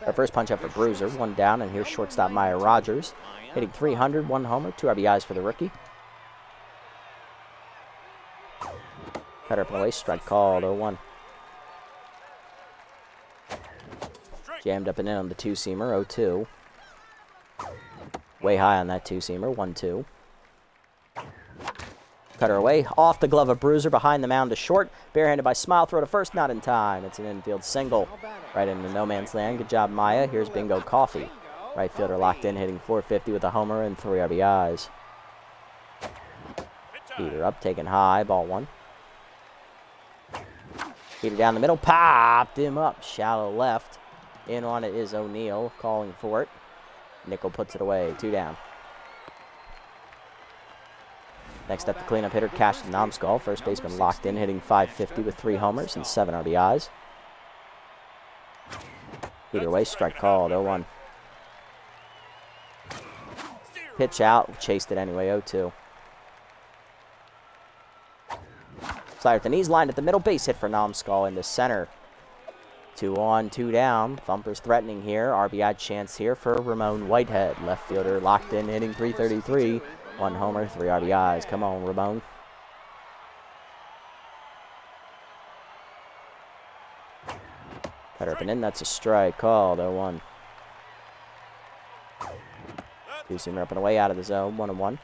Our first punch up for Bruiser, 1 down, and here's shortstop Maya Rogers, hitting .300, 1 homer, 2 RBIs for the rookie. Cutter up and away, strike called, 0-1. Jammed up and in on the two-seamer, 0-2. Way high on that two-seamer, 1-2. Cutter away, off the glove of Bruiser, behind the mound to short. Barehanded by Smile, throw to first, not in time. It's an infield single. Right into no man's land. Good job, Maya. Here's Bingo Coffee. Right fielder locked in, hitting .450 with a homer and 3 RBIs. Heater up, taken high, ball 1. Heater down the middle, popped him up. Shallow left. In on it is O'Neill, calling for it. Nickel puts it away, 2 down. Next up, the cleanup hitter, Cash Namskal. First baseman locked in, hitting .550 with 3 homers and 7 RBIs. Heater away, strike called, 0-1. Pitch out, chased it anyway, 0-2. Slider at the knees, lined at the middle, base hit for Namskal into center. 2 on, 2 down. Thumpers threatening here. RBI chance here for Ramon Whitehead. Left fielder locked in, hitting .333. 1 homer, 3 RBIs. Come on, Ramon. Cutter up and in. That's a strike called. 0-1. Two-seamer up and away out of the zone. 1-1.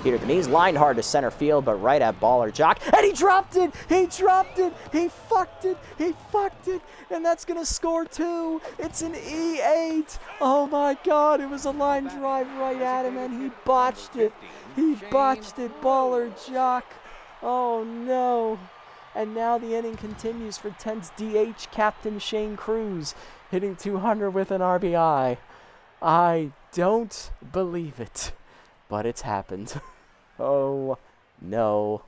Heater at the knees, lined hard to center field, but right at Baller Jock. And he dropped it! He dropped it! He fucked it! He fucked it! And that's going to score 2. It's an E8. Oh my God, it was a line drive right at him, and he botched it. He botched it, Baller Jock. Oh no. And now the inning continues for 10's DH captain Shane Cruz, hitting .200 with an RBI. I don't believe it. But it's happened. Oh, no.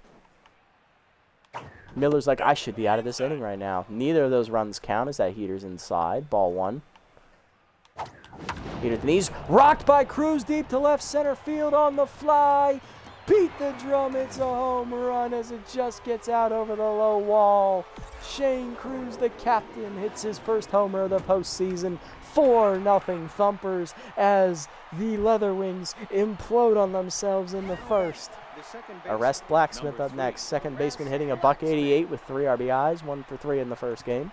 Miller's like, I should be out of this inning right now. Neither of those runs count as that heater's inside. Ball 1. Heater at the knees. Rocked by Cruz deep to left center field on the fly. Beat the drum. It's a home run as it just gets out over the low wall. Shane Cruz, the captain, hits his first homer of the postseason. 4-0 Thumpers as the Leatherwings implode on themselves in the first. Arrest Blacksmith up next. Second baseman hitting a .188 with 3 RBIs, 1 for 3 in the first game.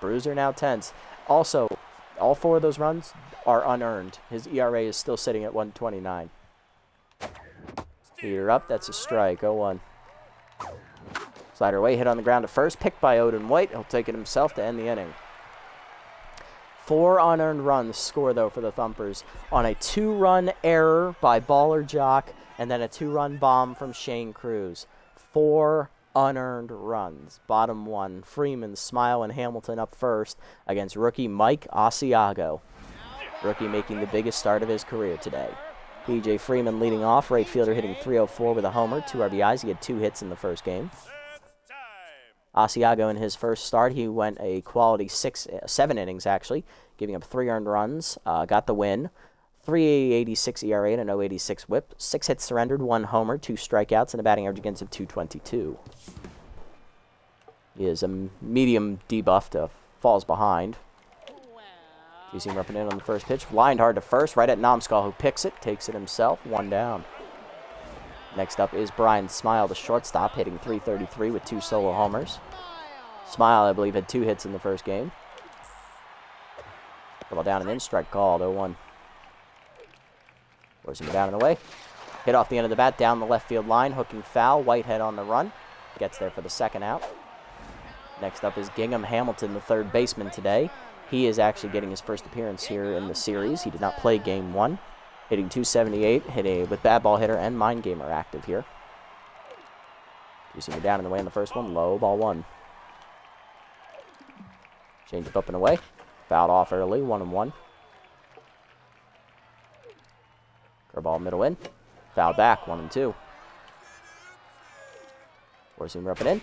Bruiser now tense. Also, all 4 of those runs are unearned. His ERA is still sitting at 1.29. Heater up, that's a strike, 0-1. Slider away, hit on the ground to first, picked by Odin White. He'll take it himself to end the inning. 4 unearned runs score, though, for the Thumpers on a 2-run error by Baller Jock and then a 2-run bomb from Shane Cruz. 4 unearned runs. Bottom 1, Freeman, Smile, and Hamilton up first against rookie Mike Asiago. Rookie making the biggest start of his career today. P.J. Freeman leading off, right fielder hitting .304 with a homer, 2 RBIs. He had 2 hits in the first game. Asiago in his first start, he went a quality 7 innings, actually, giving up 3 earned runs, got the win. 3.86 ERA and an 0.86 WHIP. 6 hits surrendered, 1 homer, 2 strikeouts, and a batting average against him 222. He is a medium debuff to falls behind. Two-seamer up and in on the first pitch. Lined hard to first, right at Namskal, who picks it, takes it himself, 1 down. Next up is Brian Smile, the shortstop, hitting .333 with 2 solo homers. Smile, I believe, had 2 hits in the first game. Ball down and in, strike called, 0-1. Forcing him down and away. Hit off the end of the bat, down the left field line, hooking foul. Whitehead on the run. Gets there for the second out. Next up is Gingham Hamilton, the third baseman today. He is actually getting his first appearance here in the series. He did not play game 1. Hitting .278, with bad ball hitter and mind gamer active here. Using it down in the way in the first one, low, ball 1. Change it up and away. Fouled off early, 1-1. Curveball middle in. Fouled back, 1-2. Four-seamer up and in.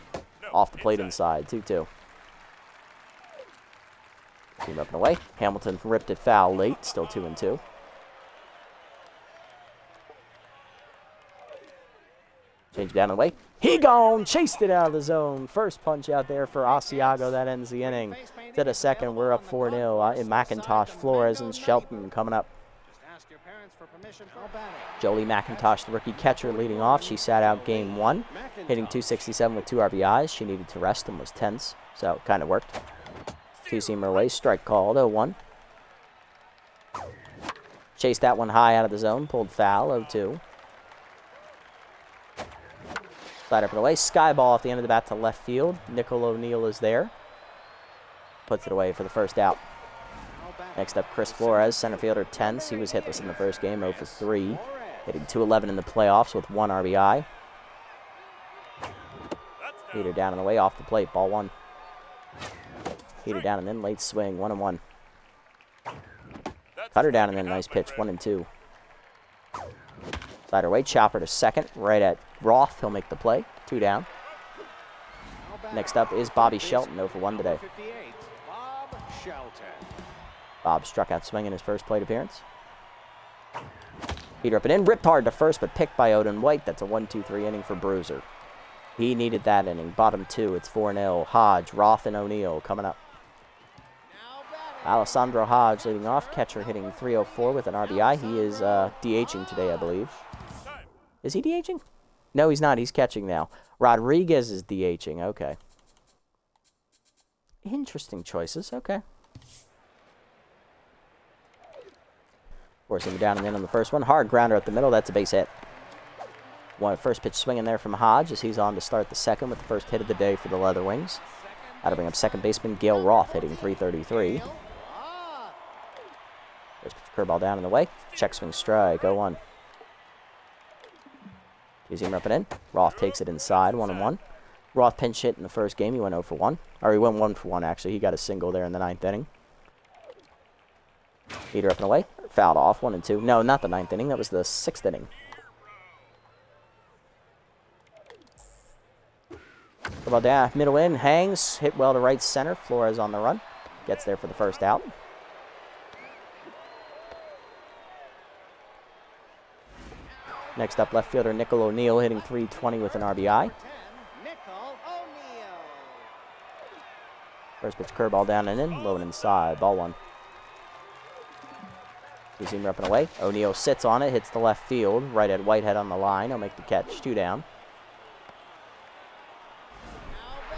Off the plate inside, 2-2. Seam up and away. Hamilton ripped it foul late, still 2-2. Change down and away. He gone! Chased it out of the zone. First punch out there for Asiago. That ends the inning. To the second, we're up 4-0 in McIntosh, Flores, and Shelton coming up. Jolie McIntosh, the rookie catcher, leading off. She sat out game 1, hitting .267 with 2 RBIs. She needed to rest and was tense, so it kind of worked. Two-seamer away, strike called, 0-1. Chased that one high out of the zone, pulled foul, 0-2. Slide up and away, sky ball off the end of the bat to left field. Nickel O'Neill is there. Puts it away for the first out. Next up, Chris Flores, center fielder, tense. He was hitless in the first game, 0 for 3. Hitting .211 in the playoffs with 1 RBI. Heater down and away, off the plate, ball 1. Heater down and in, late swing, 1-1. Cutter down and then, nice pitch, 1-2. Slider away, chopper to second, right at Roth. He'll make the play, 2 down. Next up is Bobby Shelton, 0 for 1 today. Bob struck out swinging his first plate appearance. Heater up and in, ripped hard to first, but picked by Odin White. That's a 1-2-3 inning for Bruiser. He needed that inning. Bottom 2, it's 4-0. Hodge, Roth, and O'Neill coming up. Alessandro Hodge leading off, catcher hitting .304 with an RBI. He is DHing today, I believe. Is he DHing? No, he's not. He's catching now. Rodriguez is DHing. Okay. Interesting choices. Okay. Forcing him down and in on the first one. Hard grounder up the middle. That's a base hit. First pitch swinging there from Hodge as he's on to start the second with the first hit of the day for the Leather Wings. That'll bring up second baseman Gail Roth hitting .333. First pitch curveball down in the way. Check swing strike. 0-1. Using him up and in. Roth takes it inside. 1-1. Roth pinch hit in the first game. He went 0 for 1. Or he went 1 for 1 actually. He got a single there in the 9th inning. Heater up and away. Fouled off, 1-2. No, not the 9th inning. That was the 6th inning. Ball down, middle in, hangs, hit well to right center. Flores on the run. Gets there for the first out. Next up, left fielder Nickel O'Neill hitting .320 with an RBI. First pitch curveball down and in, low and inside, ball 1. Two-seamer up and away. O'Neill sits on it, hits the left field, right at Whitehead on the line. He'll make the catch, 2 down.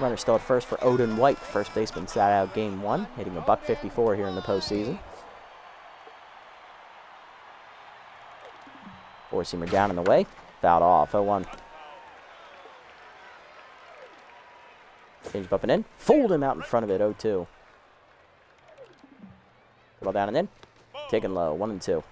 Runner still at first for Odin White. First baseman sat out game 1, hitting a .154 here in the postseason. Four-seamer down in the way. Fouled off, 0-1. Change up and in. Fooled him out in front of it, 0-2. Ball down and in. Taken low, 1-2.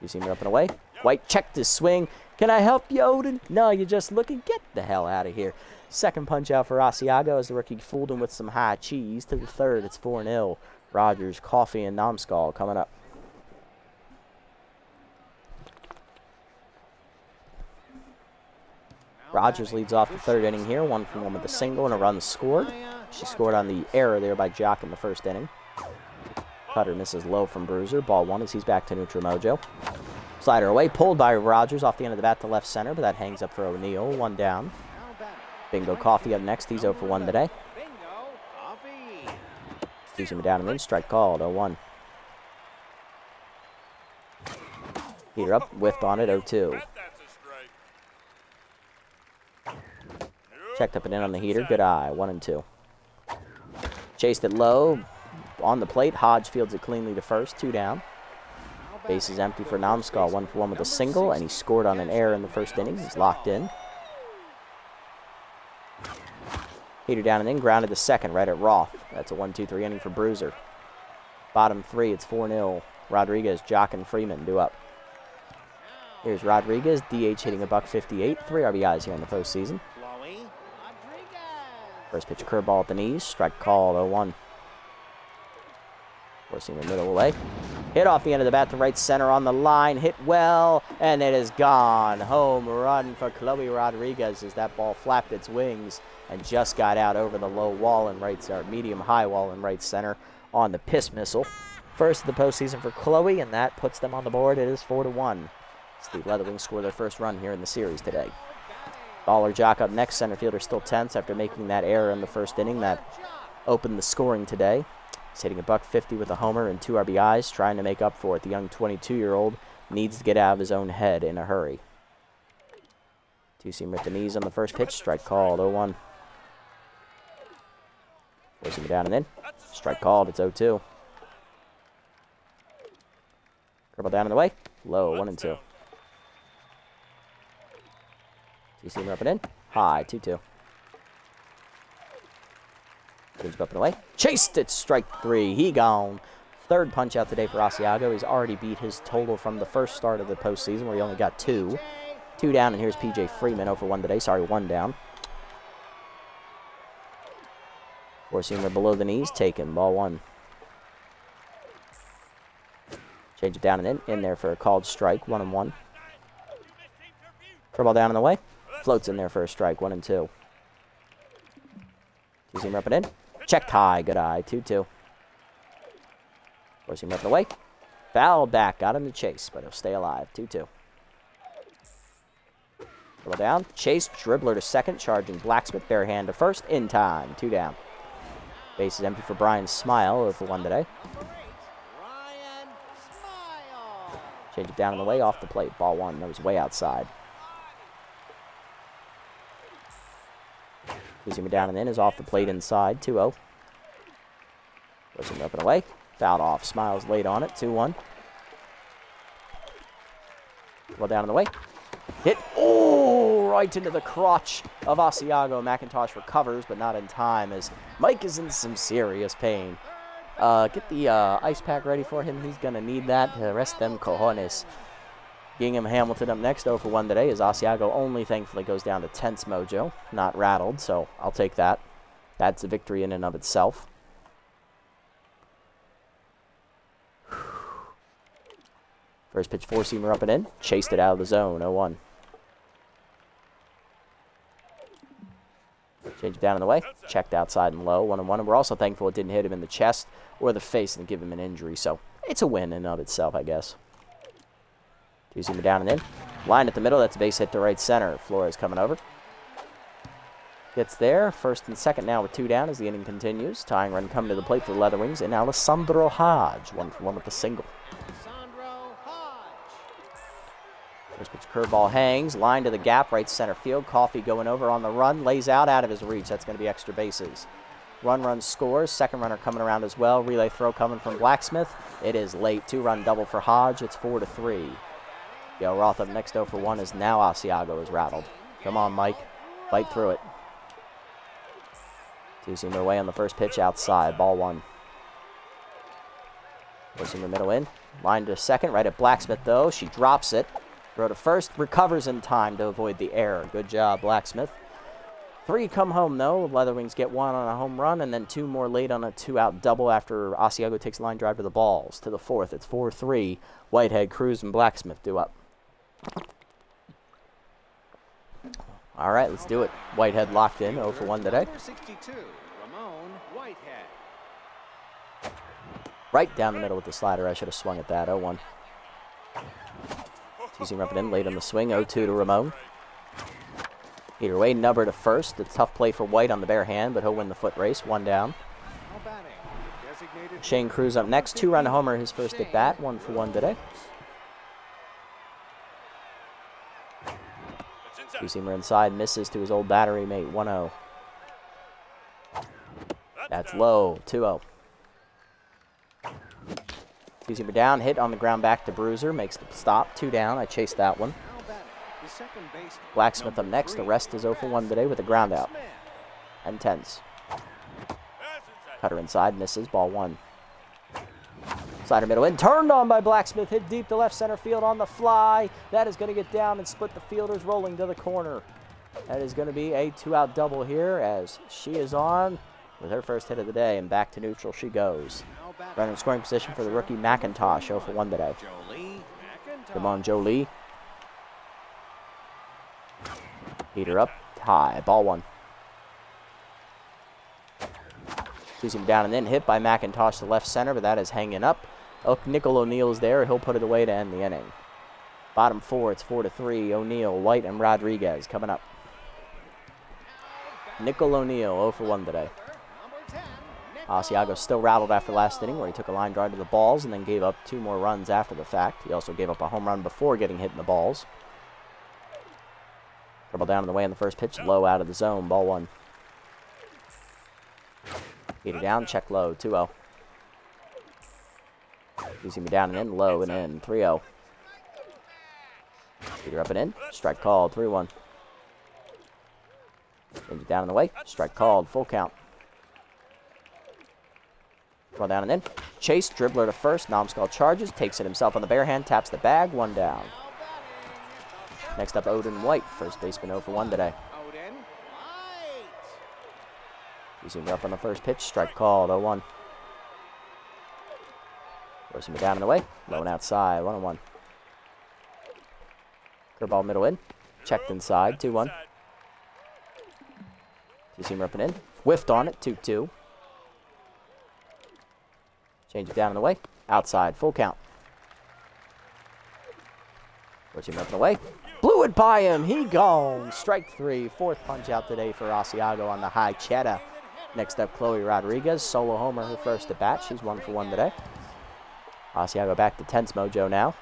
Two-seamer up and away. White checked his swing. Can I help you, Odin? No, you're just looking. Get the hell out of here. Second punch out for Asiago as the rookie fooled him with some high cheese. To the third, it's 4-0. Rogers, Coffee, and Nomskull coming up. Rogers leads off the third inning here. 1 for 1 with a single and a run scored. She scored on the error there by Jock in the first inning. Cutter misses low from Bruiser. Ball 1 as he's back to neutral mojo. Slider away, pulled by Rogers off the end of the bat to left center, but that hangs up for O'Neill. 1 down. Bingo Coffee up next. He's 0 for 1 today. Sees him down and in. Strike called. 0-1. Heater up, whiffed on it. 0-2. Checked up and in on the heater. Good eye. 1-2. Chased it low. on the plate. Hodge fields it cleanly to first, 2 down. Base is empty for Namskal, 1 for 1 with a single, and he scored on an error in the first inning. He's locked in. Heater down and in, grounded to second, right at Roth. That's a 1-2-3 inning for Bruiser. Bottom 3, it's 4-0. Rodriguez, Jock, and Freeman due up. Here's Rodriguez, DH hitting a $158, 3 RBIs here in the postseason. First pitch curveball at the knees, strike called, 0-1. Four-seamer middle away. Hit off the end of the bat to right center on the line, hit well, and it is gone. Home run for Chloe Rodriguez as that ball flapped its wings and just got out over the low wall in right center, medium-high wall in right center on the piss missile. First of the postseason for Chloe, and that puts them on the board. It is 4-1. The Leatherwings score their first run here in the series today. Baller Jock up next. Center fielder still tense after making that error in the first inning that opened the scoring today. He's hitting a $150 with a homer and 2 RBIs, trying to make up for it. The young 22-year-old needs to get out of his own head in a hurry. Two-seamer at the knees on the first pitch. Strike called, 0-1. Four-seamer down and in. Strike called, it's 0-2. Curveball down and away. Low, 1-2. Two-seamer up and in. High, 2-2. Change up and away. Chased it, strike 3. He gone. Third punch out today for Asiago. He's already beat his total from the first start of the postseason where he only got 2. 2 down, and here's PJ Freeman, 0 for 1 today. Sorry, 1 down. Four-seamer below the knees, taken. Ball 1. Change it down and in there for a called strike, 1-1. Curveball down and away. Floats in there for a strike, 1-2. Two-seamer up and in. Checked high, good eye, 2-2. Four-seamer up and away. Fouled back, got him to chase, but he'll stay alive, 2-2. Curveball down, chase, dribbler to second, charging Blacksmith, bare hand to first, in time, 2 down. Base is empty for Brian Smile, 0 for 1 today. Change it down and away, off the plate, ball 1, that was way outside. Two-seamer down and in is off the plate inside, 2-0. Four-seamer up and away. Fouled off. Smiles late on it, 2-1. Well down and away. Hit, right into the crotch of Asiago. McIntosh recovers, but not in time as Mike is in some serious pain. Get the ice pack ready for him. He's going to need that to rest them cojones. Gingham Hamilton up next, 0 for 1 today, as Asiago only thankfully goes down to tense mojo, not rattled, so I'll take that. That's a victory in and of itself. First pitch, four-seamer up and in, chased it out of the zone, 0-1. Change it down and away, checked outside and low, 1-1, and we're also thankful it didn't hit him in the chest or the face and give him an injury, so it's a win in and of itself, I guess. Two-seamer down and in. Line at the middle. That's a base hit to right center. Flores coming over. Gets there. First and second now with 2 down as the inning continues. Tying run coming to the plate for the Leatherwings. And Alessandro Hodge. 1 for 1 with the single. First pitch curveball hangs. Line to the gap. Right center field. Coffey going over on the run. Lays out of his reach. That's going to be extra bases. Run scores. Second runner coming around as well. Relay throw coming from Blacksmith. It is late. 2-run double for Hodge. It's 4-3. Yo, Roth up next, 0 for 1 as now Asiago is rattled. Come on, Mike. Fight through it. Two-seamer away on the first pitch outside. Ball 1. Four-seamer middle in. Line to second. Right at Blacksmith, though. She drops it. Throw to first. Recovers in time to avoid the error. Good job, Blacksmith. 3 come home, though. Leatherwings get 1 on a home run, and then 2 more late on a 2-out double after Asiago takes a line drive to the balls. To the 4th, it's 4-3. Whitehead, Cruz, and Blacksmith do up. All right, let's do it. Whitehead locked in, 0 for 1 today. Right down the middle with the slider. I should have swung at that, 0-1. Two-seamer up and in, late on the swing, 0-2 to Ramon. Either way, Nubber to first. A tough play for White on the bare hand, but he'll win the foot race. 1 down. Shane Cruz up next. 2-run homer, his first at bat. 1 for 1 today. Two-seamer inside, misses to his old battery mate, 1-0. That's low, 2-0. Two-seamer down, hit on the ground back to Bruiser, makes the stop, 2 down. I chased that one. Blacksmith up next. The rest is 0 for 1 today with a ground out. And 10s. Cutter inside, misses, ball 1. Slider middle in, turned on by Blacksmith, hit deep to left center field on the fly. That is going to get down and split the fielders, rolling to the corner. That is going to be a 2-out double here as she is on with her first hit of the day, and back to neutral she goes. Runner in scoring position for the rookie McIntosh, 0 for 1 today. Come on, Jolie. Heater up, high, ball 1. Sees him down and then hit by McIntosh to left center, but that is hanging up. Oh, Nickel O'Neill's there. He'll put it away to end the inning. Bottom 4, it's 4-3. O'Neill, White, and Rodriguez coming up. Nickel O'Neill, 0 for 1 today. Asiago still rattled after last inning where he took a line drive to the balls and then gave up 2 more runs after the fact. He also gave up a home run before getting hit in the balls. Dribble down in the way on the first pitch, low out of the zone, ball 1. Heater down, check low, 2-0. Using me down and in, low and in, 3-0. Heater up and in, strike called, 3-1. Change it down and away, strike called, full count. Throw down and in. Chase, dribbler to first, Nomskull charges, takes it himself on the bare hand, taps the bag, 1 down. Next up, Odin White, first baseman 0 for 1 today. Using up on the first pitch, strike called, 0-1. Forcing it down and away, low and outside, 1-1. Curveball middle in, checked inside, 2-1. Two-seamer up and in, whiffed on it, 2-2. Change it down and away, outside, full count. Forcing him up and away, blew it by him, he gone. Strike 3, 4th punch out today for Asiago on the high cheddar. Next up, Chloe Rodriguez, solo homer, her first at bat. She's 1 for 1 today. Asiago back to tense mojo now.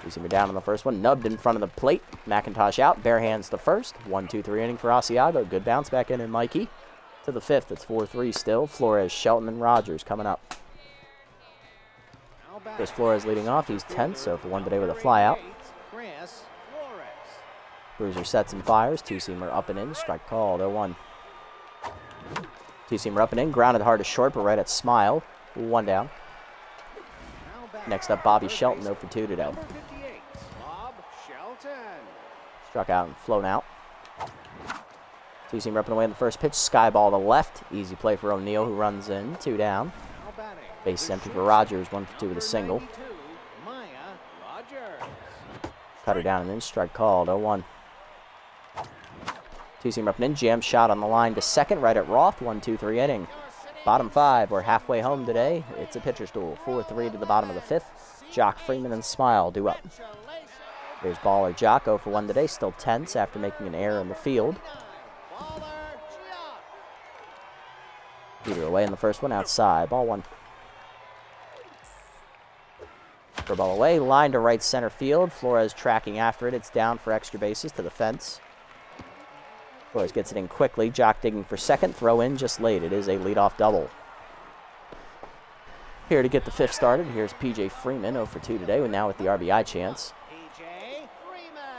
Using her down on the first one, nubbed in front of the plate. McIntosh out, bare hands to first. 1-2-3 inning for Asiago. Good bounce back in, and Mikey. To the 5th, it's 4-3 still. Flores, Shelton, and Rogers coming up. Chris Flores leading off. He's 10th, so for 1 today with a fly out. Bruiser sets and fires. Two-seamer up and in. Strike called, 0-1. Two-seamer up and in, grounded hard to short, but right at Smile. 1 down. Next up, Bobby Shelton, 0 for 2 today. Struck out and flown out. Two-seamer up and away in the first pitch, sky ball to left. Easy play for O'Neill, who runs in, 2 down. Base empty for Rogers, 1 for 2 with a single. Cutter down and in, strike called, 0-1. Two-seamer up and in, jam shot on the line to second, right at Roth, 1-2-3 inning. Bottom 5, we're halfway home today. It's a pitcher's duel, 4-3 to the bottom of the 5th. Jock, Freeman, and Smile do up. Here's Baller Jock, 0 for 1 today, still tense after making an error in the field. Heater away in the first one, outside, ball 1. For ball away, line to right center field. Flores tracking after it. It's down for extra bases to the fence. Flores gets it in quickly. Jock digging for second. Throw in just late. It is a leadoff double. Here to get the 5th started, here's P.J. Freeman, 0 for 2 today, now with the RBI chance.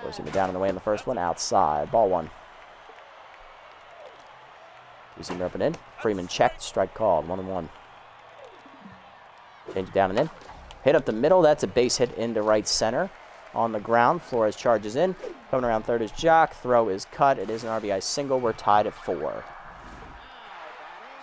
Forcing it down and away in the first one, outside, ball 1. Two-seamer up and in. Freeman checked, strike called, 1-1. Change it down and in. Hit up the middle, that's a base hit into right center. On the ground, Flores charges in. Coming around third is Jock. Throw is cut. It is an RBI single. We're tied at 4.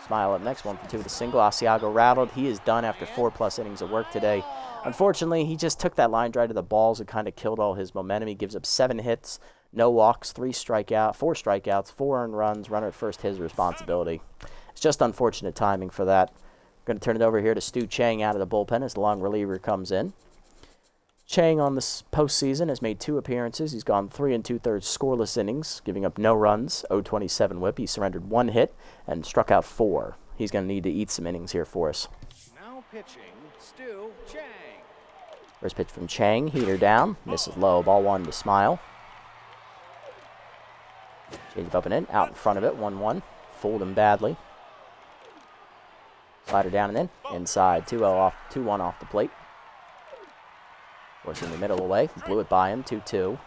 Smile up next, 1 for 2 with a single. Asiago rattled. He is done after 4+ innings of work today. Unfortunately, he just took that line drive to the balls and kind of killed all his momentum. He gives up 7 hits, no walks, 4 strikeouts, 4 earned runs. Runner at first, his responsibility. It's just unfortunate timing for that. Going to turn it over here to Stu Chang out of the bullpen as the long reliever comes in. Chang on this postseason has made 2 appearances. He's gone 3 2/3 scoreless innings, giving up no runs, 0.27 whip. He surrendered 1 hit and struck out 4. He's going to need to eat some innings here for us. Now pitching, Stu Chang. First pitch from Chang, heater down, misses low, ball 1 to Smile. Change up and in, out in front of it, 1-1. Fooled him badly. Slider down and in. Inside. 2-0 off, 2-1 off the plate. Forcing the middle away. Blew it by him. 2-2.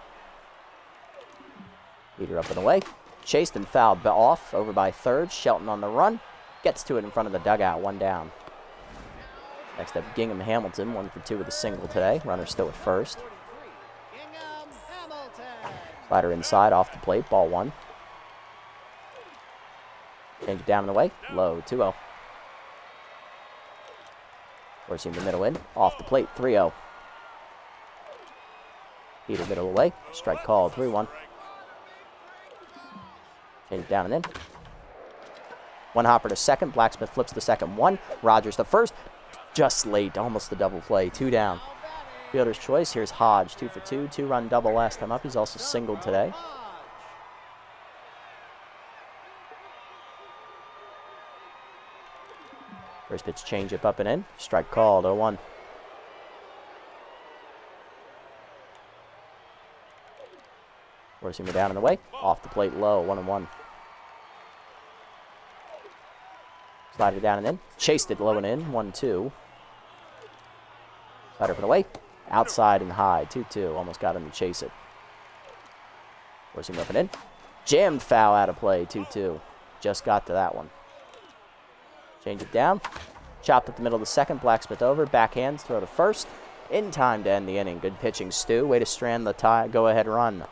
Heater up and away. Chased and fouled off. Over by third. Shelton on the run. Gets to it in front of the dugout. 1 down. Next up, Gingham Hamilton. 1 for 2 with a single today. Runner still at first. Slider inside off the plate. Ball 1. Change it down and away. Low. 2-0. Forcing the middle in. Off the plate. 3-0. Heater middle away. Strike called. 3-1. Change it down and in. 1 hopper to second. Blacksmith flips the second 1. Rogers the first. Just late. Almost the double play. 2 down. Fielder's choice. Here's Hodge. 2 for 2. 2-run double last time up. He's also singled today. First pitch change up and in. Strike called. 0-1. Forcing me down and away. Off the plate low. 1-1. Slider down and in. Chased it low and in. 1-2. Slider put away. Outside and high. 2-2. Almost got him to chase it. Forcing up and in. Jammed foul out of play. 2-2. Just got to that one. Change it down. Chopped at the middle of the second. Blacksmith over. Backhands. Throw to first. In time to end the inning. Good pitching, Stu. Way to strand the tie. Go-ahead run.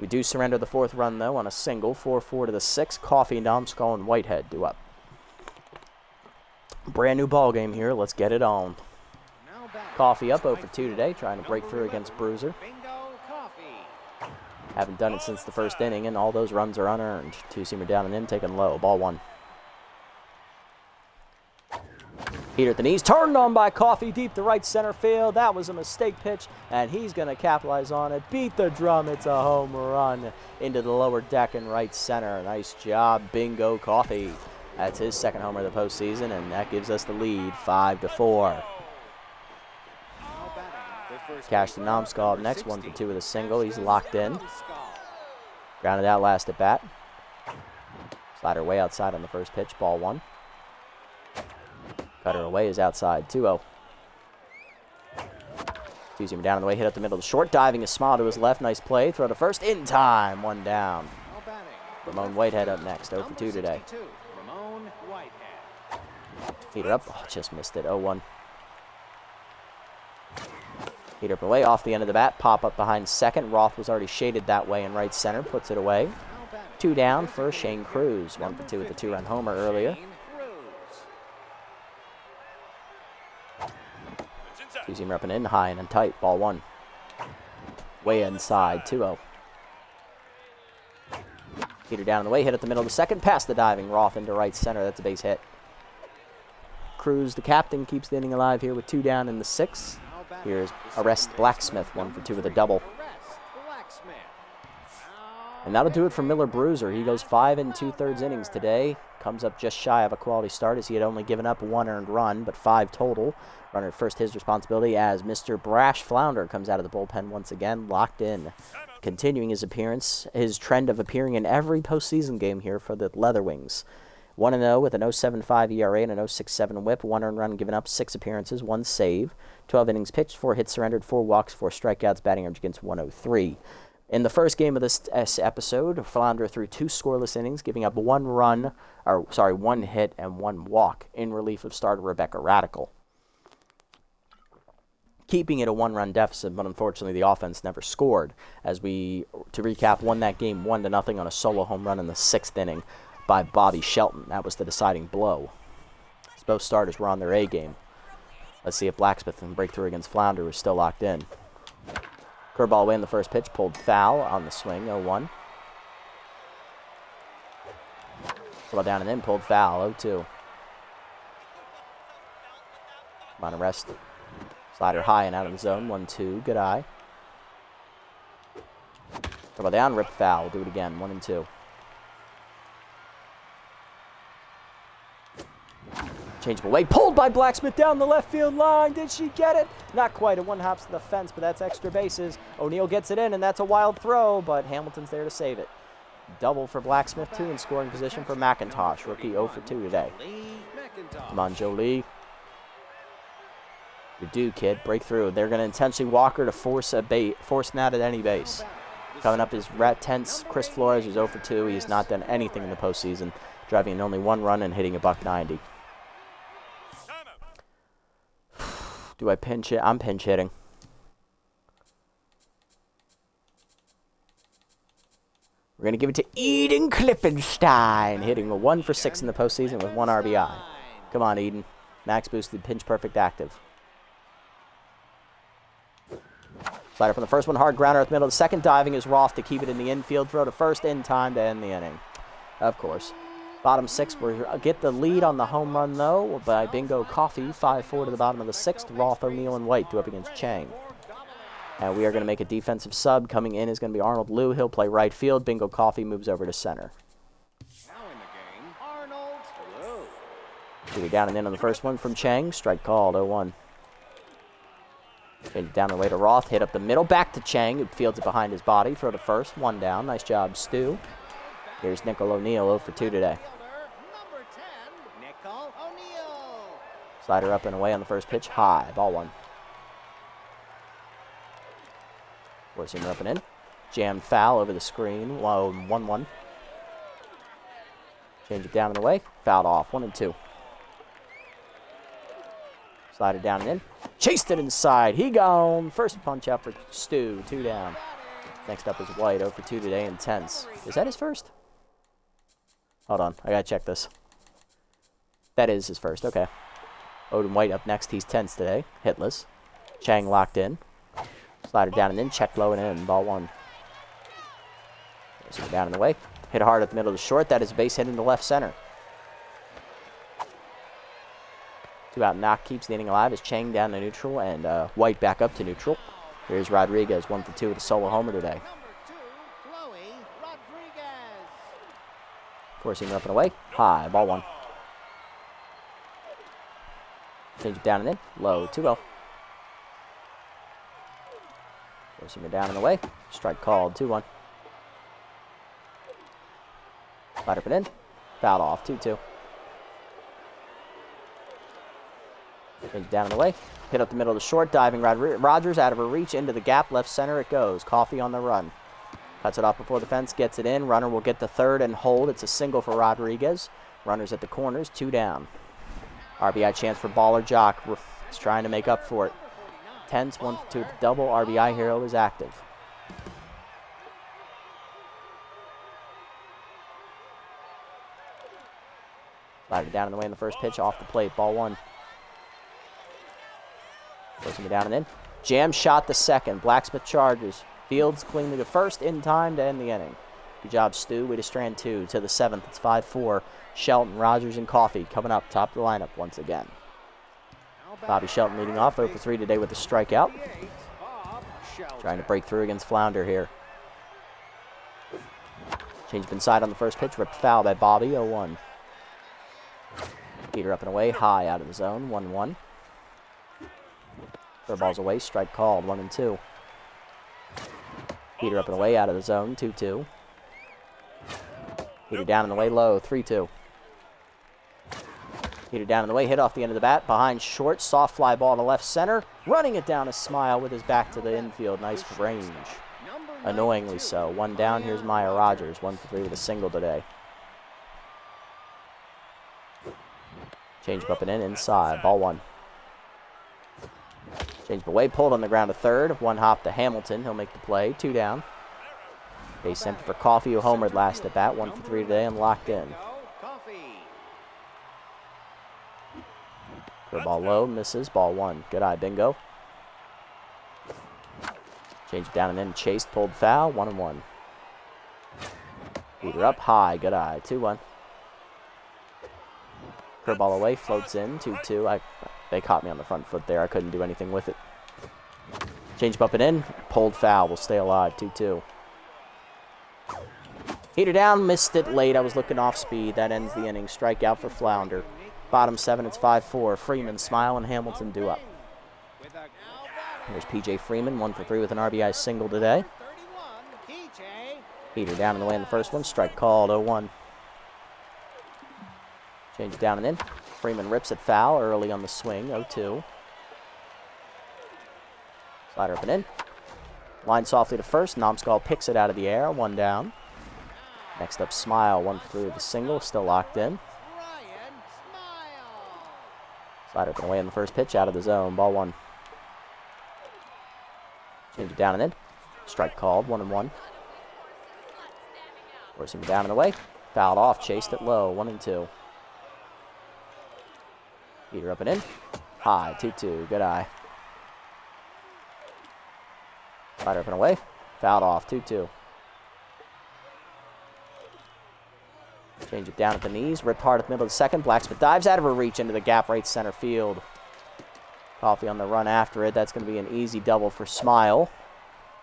We do surrender the 4th run, though, on a single. 4-4 to the 6th. Coffee, Nomskull, and Whitehead do up. Brand new ball game here. Let's get it on. Coffee up 0 for 2 today, trying to break through against Bruiser. Haven't done it since the first inning, and all those runs are unearned. 2-seamer down and in, taken low. Ball 1. Heater at the knees, turned on by Coffee, deep to right center field. That was a mistake pitch, and he's going to capitalize on it. Beat the drum, it's a home run into the lower deck in right center. Nice job, Bingo Coffee. That's his 2nd homer of the postseason, and that gives us the lead, 5-4. Cash to Nomskull up next, 1 for 2 with a single. He's locked in. Grounded out last at bat. Slider way outside on the first pitch, ball 1. Cutter away is outside, 2-0. 2-seamer down on the way, hit up the middle of the short. Diving a smile to his left, nice play. Throw to first, in time, 1 down. Ramon Whitehead up next, 0 for 2 today. Heater up, oh, just missed it, 0-1. Heater up away, off the end of the bat, pop up behind second. Roth was already shaded that way in right center, puts it away. 2 down for Shane Cruz, 1 for 2 with a 2-run homer earlier. 2-seamer up and in, high and tight, ball 1. Way inside, 2-0. Heater down on the way, hit at the middle of the second, past the diving Roth into right center. That's a base hit. Cruz, the captain, keeps the inning alive here with 2 down in the 6th. Here's Arrest Blacksmith, 1 for 2 with a double. And that'll do it for Miller Bruiser. He goes 5 2/3 innings today. Comes up just shy of a quality start as he had only given up 1 earned run, but 5 total. Runner at first, his responsibility as Mr. Brash Flounder comes out of the bullpen once again, locked in. Continuing his appearance, his trend of appearing in every postseason game here for the Leatherwings. 1-0 with an 0.75 ERA and an 0.67 whip. 1 earned run given up, 6 appearances, 1 save. 12 innings pitched, 4 hits surrendered, 4 walks, 4 strikeouts, batting average against 103. In the first game of this episode, Flounder threw 2 scoreless innings, giving up 1 hit and 1 walk in relief of starter Rebecca Radical. Keeping it a 1-run deficit, but unfortunately the offense never scored. As we, to recap, won that game 1-0 on a solo home run in the 6th inning by Bobby Shelton. That was the deciding blow. As both starters were on their A game. Let's see if Blacksmith can break through against Flounder, who's still locked in. Curveball away in the first pitch, pulled foul on the swing, 0-1. Curveball down and in, pulled foul, 0-2. On a rest. Slider high and out of the zone, 1-2, good eye. Curveball down, rip foul, we'll do it again, 1-2. Changeable weight, pulled by Blacksmith down the left field line. Did she get it? Not quite. A 1 hops to the fence, but that's extra bases. O'Neal gets it in, and that's a wild throw, but Hamilton's there to save it. Double for Blacksmith, 2 in scoring position for McIntosh. Rookie 0 for 2 today. Come on, Jolie. You do, kid. Break through. They're going to intentionally walk her to force an out at any base. Coming up is Rat Tense, Chris Flores, who's 0 for 2. He's not done anything in the postseason, driving in only 1 run and hitting a $190. Do I pinch it? I'm pinch hitting. We're going to give it to Eden Klippenstein, hitting a 1 for 6 in the postseason with 1 RBI. Come on, Eden. Max boosted, pinch perfect active. Slider from the first one, hard grounder at the middle. The second diving is Roth to keep it in the infield. Throw to first in time to end the inning. Of course. Bottom 6, we get the lead on the home run, though, by Bingo Coffee. 5-4 to the bottom of the 6th. Roth, O'Neill, and White do up against Chang. And we are going to make a defensive sub. Coming in is going to be Arnold Liu. He'll play right field. Bingo Coffee moves over to center. Now in the game, Arnold Liu. Either down and in on the first one from Chang. Strike called, 0-1. Change it down the way to Roth. Hit up the middle. Back to Chang, who fields it behind his body. Throw to first. 1 down. Nice job, Stu. Here's Nickel O'Neill, 0 for 2 today. Number 10, Nickel O'Neill. Slider up and away on the first pitch. High. Ball 1. Four-seamer up and in. Jammed foul over the screen. 1-1. Change it down and away. Fouled off. 1-2. Slider down and in. Chased it inside. He gone. First punch out for Stu. 2 down. Next up is White. 0 for 2 today. Intense. Is that his first? Hold on. I got to check this. That is his first. Okay. Odin White up next. He's tense today. Hitless. Chang locked in. Slider down and in. Check low and in. Ball 1. So down and away. Hit hard at the middle of the short. That is base hit into left center. 2 out knock keeps the inning alive as Chang down to neutral and White back up to neutral. Here's Rodriguez, 1 for 2 with a solo homer today. Number 2, Chloe Rodriguez. Forcing up and away. High. Ball 1. Change it down and in. Low. 2-0. Forcing it down and away. Strike called. 2-1. Slider up and in. Fouled off. 2-2. Change down and away. Hit up the middle of the short. Diving Rogers out of her reach into the gap. Left center it goes. Coffee on the run. Cuts it off before the fence. Gets it in. Runner will get the third and hold. It's a single for Rodriguez. Runners at the corners. 2 down. RBI chance for Baller Jock. He's trying to make up for it. Tense. 1 for 2 with the double. RBI hero is active. Slider down and away in the first pitch. Off the plate. Ball 1. Forcing it down and in. Jam shot the second. Blacksmith charges. Fields cleanly to first in time to end the inning. Good job, Stu. Way to strand 2 to the 7th. It's 5-4. Shelton, Rogers, and Coffee coming up top of the lineup once again. Bobby Shelton leading off 0 for 3 today with a strikeout. Trying to break through against Flounder here. Change up inside on the first pitch. Ripped foul by Bobby. 0-1. Peter up and away. High out of the zone. 1-1. Throw balls away. Strike called. 1-2. Peter up and away out of the zone. 2-2. Peter down and away low. 3-2. Peter down and away. Hit off the end of the bat. Behind short. Soft fly ball to left center. Running it down a smile with his back to the infield. Nice range. Annoyingly so. 1 down. Here's Maya Rogers. 1 for 3 with a single today. Change up and in. Inside. Ball 1. Change away, pulled on the ground to third. 1 hop to Hamilton. He'll make the play. 2 down. Base empty for Coffee, who homered last at bat. 1 for 3 today and locked in. Throw ball low, misses. Ball 1. Good eye, Bingo. Change it down and in. Chased, pulled foul. 1-1. Peter up high. Good eye. 2-1. Curveball away, floats in. 2-2. They caught me on the front foot there. I couldn't do anything with it. Change up and in. Pulled foul. Will stay alive. 2-2. Heater down. Missed it late. I was looking off speed. That ends the inning. Strikeout for Flounder. Bottom 7. It's 5-4. Freeman, Smile, and Hamilton do up. There's P.J. Freeman. 1 for 3 with an RBI single today. Heater down and away in the first one. Strike called. 0-1. Change it down and in. Freeman rips it foul early on the swing, 0-2. Slider up and in. Line softly to first. Nomskull picks it out of the air, 1 down. Next up, Smile, 1 for 3 with a single, still locked in. Slider up and away on the first pitch, out of the zone, ball 1. Change it down and in. Strike called, 1-1. Forcing it down and away. Fouled off, chased it low, 1-2. Heater up and in. High, 2-2, good eye. Slider up and away. Fouled off, 2-2. Change it down at the knees. Ripped hard at the middle of the second. Blacksmith dives out of her reach into the gap right center field. Coffee on the run after it. That's going to be an easy double for Smile.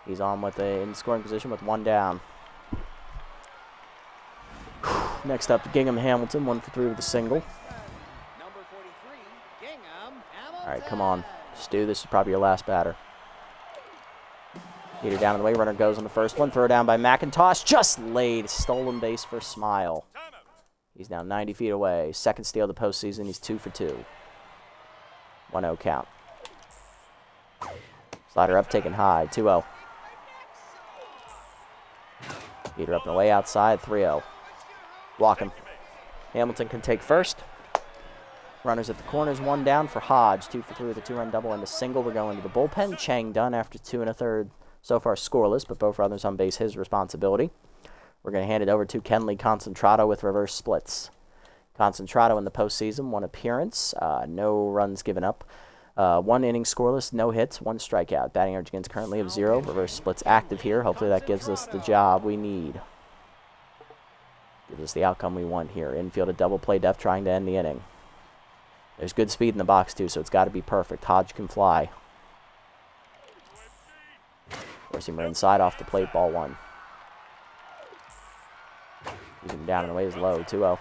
He's on with in scoring position with 1 down. Next up, Gingham Hamilton, 1 for 3 with a single. Number 43, Gingham Hamilton. All right, come on. Stu, this is probably your last batter. Heater down in the way. Runner goes on the first one. Throw down by McIntosh. Just laid. Stolen base for Smile. He's now 90 feet away. Second steal of the postseason. He's 2 for 2. 1-0 count. Slider up, taken high. 2-0. Heater up and away outside. 3-0. Walk him. Hamilton can take first. Runners at the corners. 1 down for Hodge. 2 for 3 with a 2-run double and a single. We're going to the bullpen. Chang done after 2 1/3. So far scoreless, but both runners on base, his responsibility. We're going to hand it over to Kenley Concentrato with reverse splits. Concentrato in the postseason, 1 appearance, no runs given up. 1 inning scoreless, no hits, 1 strikeout. Batting average against currently of 0. Reverse splits active here. Hopefully that gives us the job we need. Gives us the outcome we want here. Infield a double play depth trying to end the inning. There's good speed in the box too, so it's got to be perfect. Hodge can fly. Forcing him inside off the plate, ball 1. Using him down and away is low, 2-0.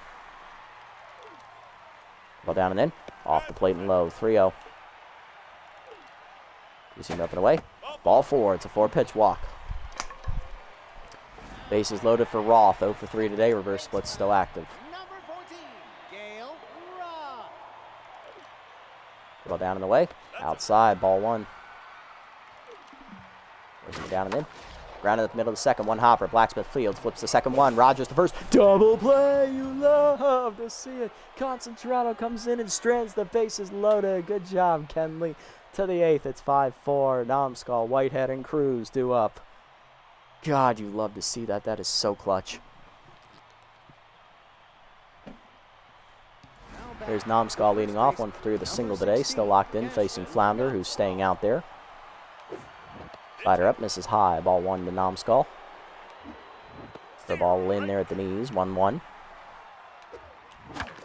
Ball down and in, off the plate and low, 3-0. Using him up and away, ball 4, it's a 4-pitch walk. Bases loaded for Roth, 0 for 3 today, reverse splits still active. Number 14, Gale Roth. Ball down and away, outside, ball 1. Forcing him down and in. Grounded at the middle of the second, 1 hopper. Blacksmith Fields flips the second one. Rogers the first. Double play, you love to see it. Concentrato comes in and strands the bases loaded. Good job, Kenley. To the 8th, it's 5-4. Nomskull, Whitehead, and Cruz due up. God, you love to see that. That is so clutch. There's Nomskull leading off, 1 for 3 with a single today. Still locked in, facing Flounder, who's staying out there. Slider up, misses high. Ball 1 to Nomskull. The ball in there at the knees. 1-1.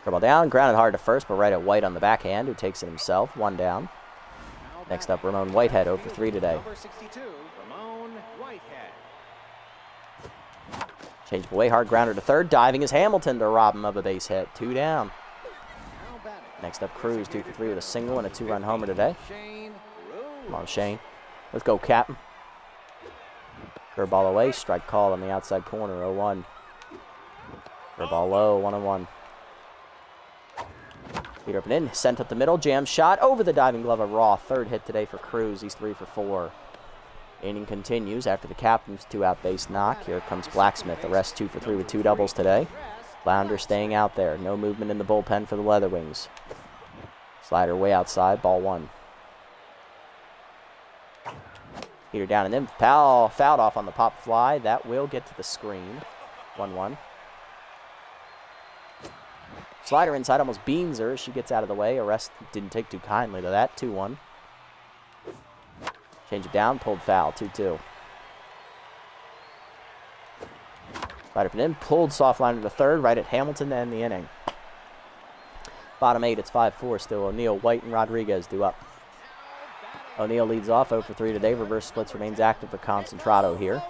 Curveball down. Grounded hard to first, but right at White on the backhand, who takes it himself. 1 down. Next up, Ramon Whitehead, 0 for 3 today. Number 62, Ramon Whitehead. Change away, hard grounder to third. Diving is Hamilton to rob him of a base hit. 2 down. Next up, Cruz, 2 for 3 with a single and a 2-run homer today. Come on, Shane. Let's go, Captain. Curveball away, strike called on the outside corner, 0-1. Curveball low, 1-1. Heater up and in, sent up the middle, jam shot over the diving glove of Roth. 3rd hit today for Cruz, he's 3 for 4. Inning continues after the captain's 2-out base knock. Here comes Blacksmith, the rest 2 for 3 with 2 doubles today. Flounder staying out there, no movement in the bullpen for the Leatherwings. Slider way outside, ball 1. Heater down and in. Fouled off on the pop fly. That will get to the screen. 1-1. Slider inside almost beans her. She gets out of the way. Arrest didn't take too kindly to that. 2-1. Change it down. Pulled foul. 2-2. Slider in. Pulled soft line to the 3rd. Right at Hamilton to end the inning. Bottom 8. It's 5-4 still. O'Neill, White, and Rodriguez due up. O'Neill leads off 0 for 3 today. Reverse splits remains active for Concentrato here.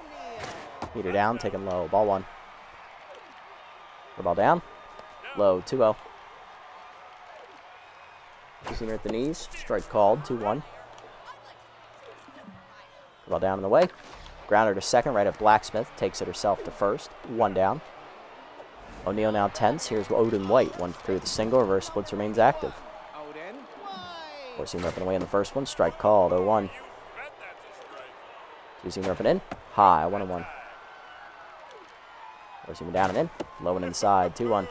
Heater down, taken low. Ball 1. Ball down. Low, 2-0. Using her at the knees. Strike called, 2-1. Ball down and away. Grounder to second, right at Blacksmith. Takes it herself to first. 1 down. O'Neill now tense. Here's Odin White. 1 for 3 with a single. Reverse splits remains active. Four-seamer up and away in the first one. Strike called. 0-1. Two-seamer up and in. High. 1-1. Four-seamer down and in. Low and inside. 2-1.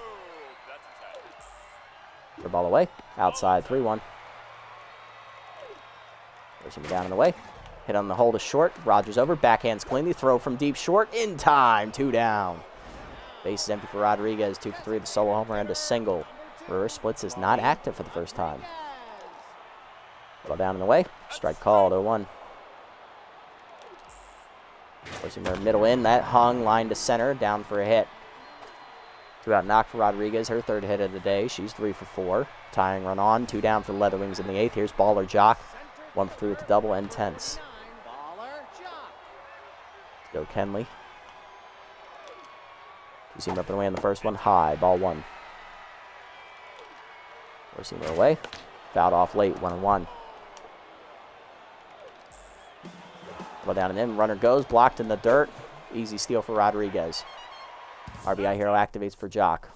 Third ball away. Outside. 3-1. Four-seamer down and away. Hit on the hold is short. Rogers over. Backhands cleanly. Throw from deep short. In time. 2 down. Base is empty for Rodriguez. 2 for 3 with a solo homer and a single. Reverse splits is not active for the first time. Ball down and away. Strike called. 0-1. Pushing their middle in. That hung. Line to center. Down for a hit. 2 out knock for Rodriguez. Her third hit of the day. She's 3 for 4. Tying run on. 2 down for Leatherwings in the 8th. Here's Baller Jock. 1 for 3 with the double and tense. Let's go Kenley. Two-seamer up and away in the first one. High. Ball 1. Four-seamer away. Fouled off late. 1-1. Ball down and in. Runner goes. Blocked in the dirt. Easy steal for Rodriguez. RBI hero activates for Jock.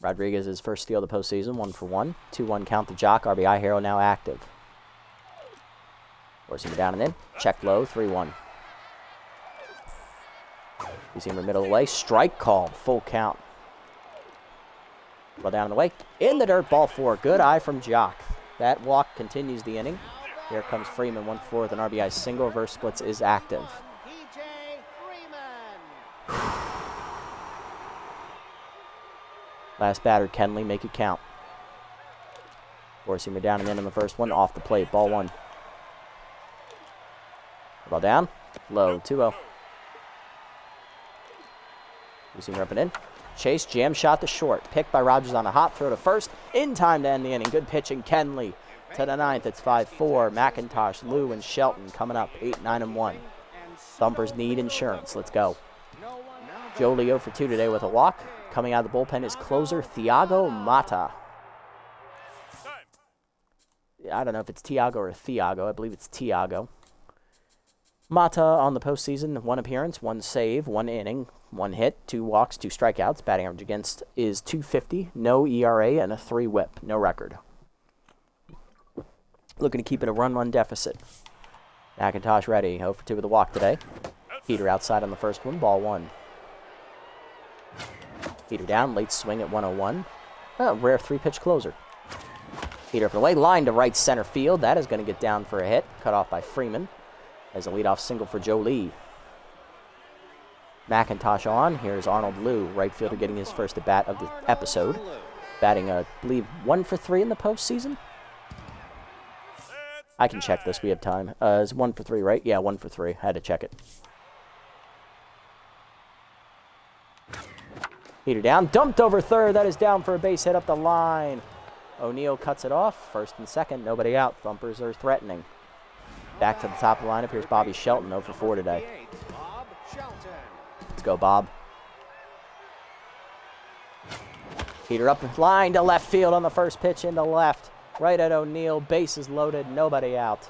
Rodriguez's first steal of the postseason. 1 for 1. 2-1 count to Jock. RBI hero now active. Four-seamer down and in. Check low. 3-1. Two-seamer middle away. Strike called. Full count. Ball down in the way. In the dirt. Ball 4. Good eye from Jock. That walk continues the inning. Here comes Freeman. 1 for 4 with an RBI single. Reverse splits is active. Last batter, Kenley. Make it count. Four-seamer down and in on the first one. Off the plate. Ball 1. Ball down. Low. 2-0. Two-seamer up and in. Chase, jam shot to short. Picked by Rogers on a hop. Throw to first. In time to end the inning. Good pitching, Kenley. To the 9th, it's 5-4. McIntosh, Lou, and Shelton coming up. 8, 9, and 1. Thumpers need insurance. Let's go. Joe Leo for 2 today with a walk. Coming out of the bullpen is closer Thiago Mata. I don't know if it's Tiago or Thiago. I believe it's Tiago. Mata on the postseason, 1 appearance, 1 save, 1 inning, 1 hit, 2 walks, 2 strikeouts. Batting average against is .250, no ERA, and a 3 whip. No record. Looking to keep it a run deficit. McIntosh ready, 0 for 2 with a walk today. Heater outside on the first one, ball 1. Heater down, late swing at 101. Oh, rare 3-pitch closer. Heater up and away, line to right center field. That is going to get down for a hit. Cut off by Freeman. As a leadoff single for Joe Lee. McIntosh on. Here's Arnold Liu, right fielder, getting his first at-bat of the episode. Batting, I believe, 1 for 3 in the postseason. I can check this. We have time. It's 1 for 3, right? Yeah, 1 for 3. I had to check it. Heater down. Dumped over third. That is down for a base hit up the line. O'Neill cuts it off. First and second. Nobody out. Thumpers are threatening. Back to the top of the lineup. Here's Bobby Shelton, 0 for 4 today. Let's go, Bob. Heater up, line to left field on the first pitch into left. Right at O'Neill. Bases loaded. Nobody out.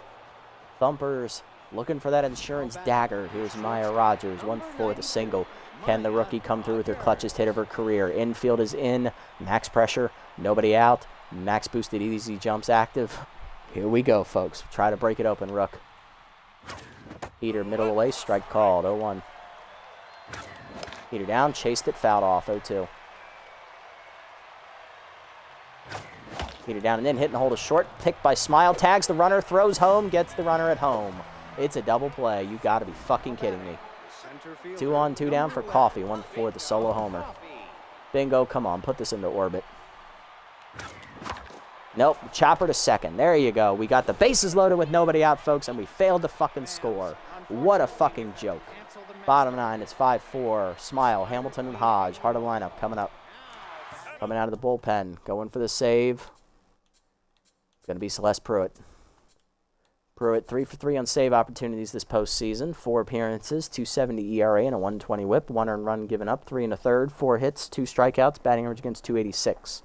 Thumpers looking for that insurance dagger. Here's Maya Rogers, 1 for 4 with a single. Can the rookie come through with her clutchest hit of her career? Infield is in. Max pressure. Nobody out. Max boosted easy jumps active. Here we go, folks. Try to break it open, Rook. Heater middle away, strike called, 0-1. Heater down, chased it, fouled off, 0-2. Heater down and in, hit and hold a short. Picked by Smile, tags the runner, throws home, gets the runner at home. It's a double play. You got to be fucking kidding me. 2 on, 2 down for Coffee, 1 for 4 the solo homer. Bingo, come on, put this into orbit. Nope, chopper to second. There you go. We got the bases loaded with nobody out, folks, and we failed to fucking score. What a fucking joke. Bottom 9, it's 5-4. Smile, Hamilton, and Hodge. Heart of the lineup coming up. Coming out of the bullpen. Going for the save. It's going to be Celeste Pruitt. Pruitt, 3 for 3 on save opportunities this postseason. 4 appearances, 2.70 ERA, and a 1.20 whip. 1 earned run given up, 3 1/3, 4 hits, 2 strikeouts. Batting average against .286.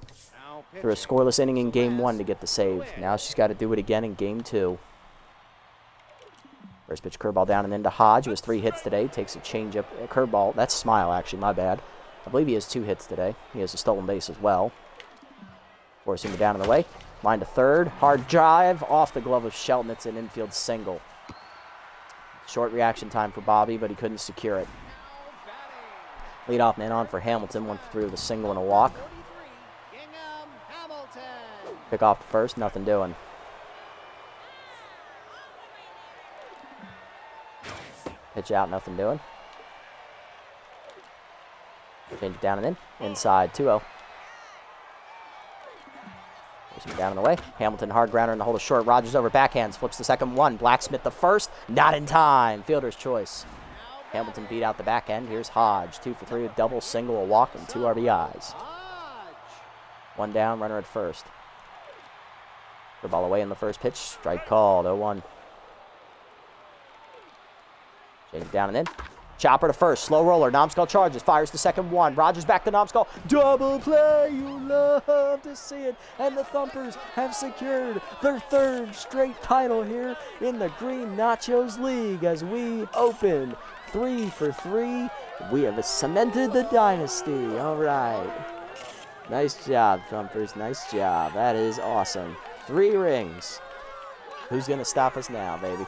Through a scoreless inning in Game 1 to get the save. Now she's got to do it again in Game 2. First pitch curveball down and into Hodge, who has 3 hits today. Takes a changeup, curveball. That's Smile, actually, my bad. I believe he has 2 hits today. He has a stolen base as well. Forcing it down in the way. Line to third. Hard drive off the glove of Shelton. It's an infield single. Short reaction time for Bobby, but he couldn't secure it. Leadoff man on for Hamilton. 1 for 3 with a single and a walk. Pick off the first. Nothing doing. Pitch out. Nothing doing. Change it down and in. Inside 2-0. Down and away. Hamilton hard grounder in the hole to short. Rogers over backhands. Flips the second one. Blacksmith the first. Not in time. Fielder's choice. Hamilton beat out the back end. Here's Hodge. 2 for 3 with double, single, a walk, and 2 RBIs. 1 down. Runner at first. The ball away in the first pitch. Strike called. 0-1. Change it down and in. Chopper to first, slow roller, Nomskull charges, fires the second one. Rogers back to Nomskull. Double play, you love to see it. And the Thumpers have secured their 3rd straight title here in the Green Nachos League as we open 3 for 3. We have cemented the dynasty. All right. Nice job, Thumpers. Nice job. That is awesome. 3 rings. Who's going to stop us now, baby?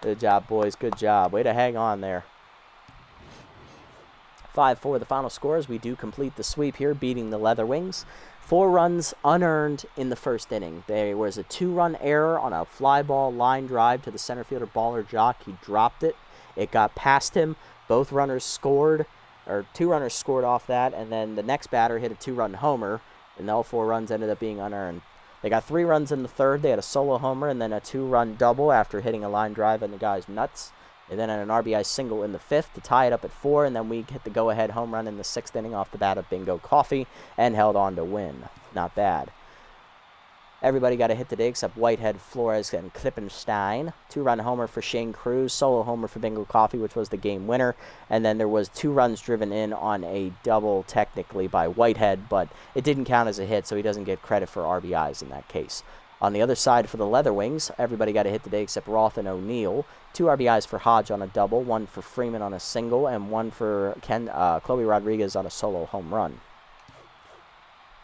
Good job, boys. Good job. Way to hang on there. 5-4 the final score as we do complete the sweep here, beating the Leather Wings. 4 runs unearned in the first inning. There was a 2-run error on a fly ball line drive to the center fielder Baller Jock. He dropped it. It got past him. Both runners scored, or 2 runners scored off that, and then the next batter hit a 2-run homer, and all 4 runs ended up being unearned. They got 3 runs in the third. They had a solo homer and then a 2-run double after hitting a line drive and the guy's nuts. And then an RBI single in the 5th to tie it up at 4. And then we hit the go-ahead home run in the 6th inning off the bat of Bingo Coffee and held on to win. Not bad. Everybody got a hit today except Whitehead, Flores, and Klippenstein. 2-run homer for Shane Cruz, solo homer for Bingo Coffee, which was the game winner. And then there was 2 runs driven in on a double technically by Whitehead, but it didn't count as a hit, so he doesn't get credit for RBIs in that case. On the other side for the Leather Wings, everybody got a hit today except Roth and O'Neill. 2 RBIs for Hodge on a double, 1 for Freeman on a single, and 1 for Chloe Rodriguez on a solo home run.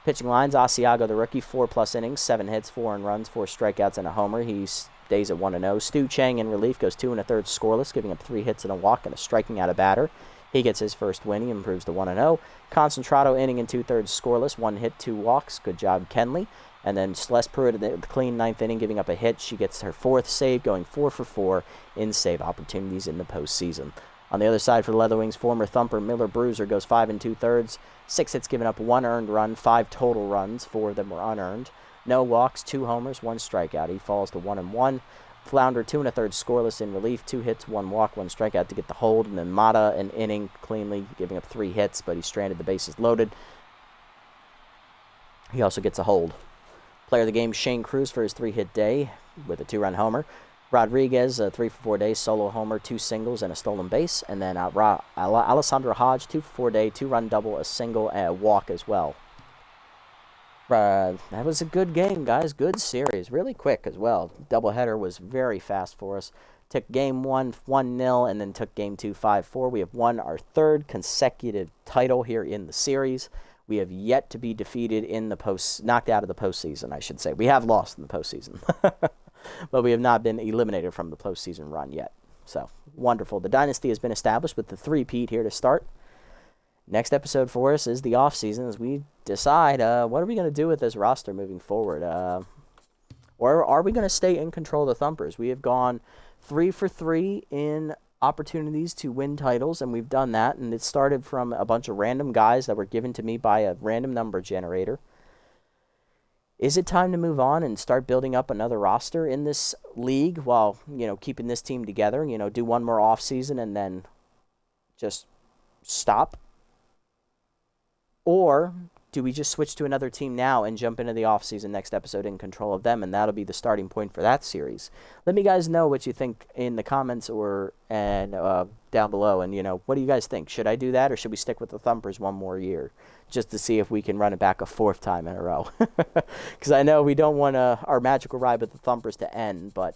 Pitching lines, Asiago, the rookie, 4+ innings, 7 hits, 4 earned runs, 4 strikeouts, and a homer. He stays at 1-0. Stu Chang in relief goes 2 1/3 scoreless, giving up 3 hits and a walk and a striking out a batter. He gets his first win. He improves to 1-0. Concentrato inning and 2/3 scoreless, 1 hit, 2 walks. Good job, Kenley. And then Celeste Pruitt, the clean 9th inning, giving up a hit. She gets her 4th save, going 4 for 4 in save opportunities in the postseason. On the other side for the Leather Wings, former Thumper Miller Bruiser goes 5 2/3, 6 hits, giving up 1 earned run, 5 total runs, 4 of them were unearned. No walks, 2 homers, 1 strikeout. He falls to 1-1. Flounder 2 1/3 scoreless in relief, 2 hits, 1 walk, 1 strikeout to get the hold. And then Mata an inning cleanly, giving up 3 hits, but he stranded, the bases loaded. He also gets a hold. Player of the game, Shane Cruz for his 3-hit day with a 2-run homer. Rodriguez, 3 for 4 days, solo homer, 2 singles, and a stolen base. And then Alessandro Hodge, 2 for 4 day, 2-run double, a single, and a walk as well. That was a good game, guys. Good series. Really quick as well. Doubleheader was very fast for us. Took game 1 1-0, and then took game 2 5-4. We have won our 3rd consecutive title here in the series. We have yet to be defeated in the knocked out of the postseason, I should say. We have lost in the postseason. But we have not been eliminated from the postseason run yet. So, wonderful. The dynasty has been established with the 3-peat here to start. Next episode for us is the off-season as we decide what are we going to do with this roster moving forward. Or are we going to stay in control of the Thumpers? We have gone 3 for 3 in opportunities to win titles, and we've done that. And it started from a bunch of random guys that were given to me by a random number generator. Is it time to move on and start building up another roster in this league while, keeping this team together, do one more offseason and then just stop? Or do we just switch to another team now and jump into the offseason next episode in control of them, and that'll be the starting point for that series? Let me guys know what you think in the comments or down below, and, what do you guys think? Should I do that, or should we stick with the Thumpers one more year just to see if we can run it back a 4th time in a row? Because I know we don't want our magical ride with the Thumpers to end, but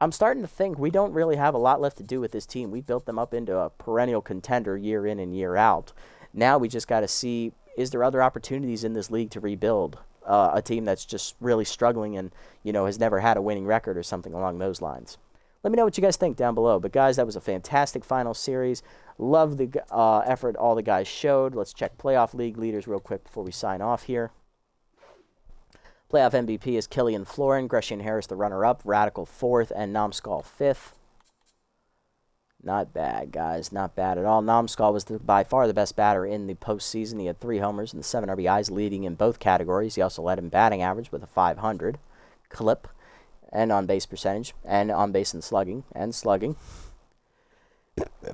I'm starting to think we don't really have a lot left to do with this team. We built them up into a perennial contender year in and year out. Now we just got to see, is there other opportunities in this league to rebuild a team that's just really struggling and, has never had a winning record or something along those lines. Let me know what you guys think down below. But, guys, that was a fantastic final series. Love the effort all the guys showed. Let's check playoff league leaders real quick before we sign off here. Playoff MVP is Killian Florin, Gresham Harris the runner-up, Radical 4th, and Nomskull 5th. Not bad, guys. Not bad at all. Nomskull was by far the best batter in the postseason. He had 3 homers and 7 RBIs, leading in both categories. He also led in batting average with a .500 clip, and on-base percentage, and on-base and slugging,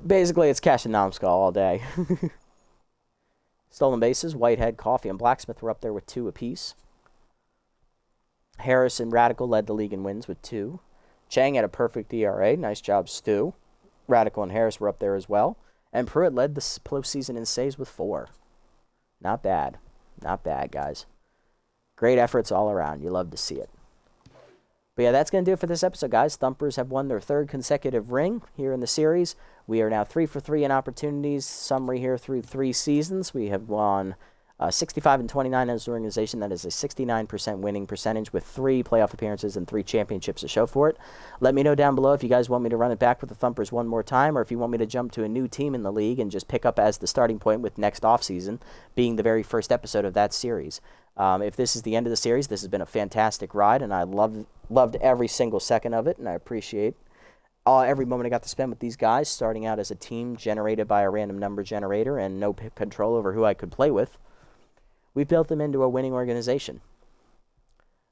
Basically, it's cash and Nomskull all day. Stolen bases, Whitehead, Coffey, and Blacksmith were up there with 2 apiece. Harris and Radical led the league in wins with 2. Chang had a perfect ERA. Nice job, Stu. Radical and Harris were up there as well. And Pruitt led the postseason in saves with 4. Not bad. Not bad, guys. Great efforts all around. You love to see it. But yeah, that's going to do it for this episode, guys. Thumpers have won their 3rd consecutive ring here in the series. We are now 3 for 3 in opportunities. Summary here through 3 seasons. We have won 65-29 as an organization. That is a 69% winning percentage with 3 playoff appearances and 3 championships to show for it. Let me know down below if you guys want me to run it back with the Thumpers one more time, or if you want me to jump to a new team in the league and just pick up as the starting point with next offseason being the very first episode of that series. If this is the end of the series, this has been a fantastic ride, and I loved every single second of it, and I appreciate every moment I got to spend with these guys, starting out as a team generated by a random number generator and no control over who I could play with. We've built them into a winning organization.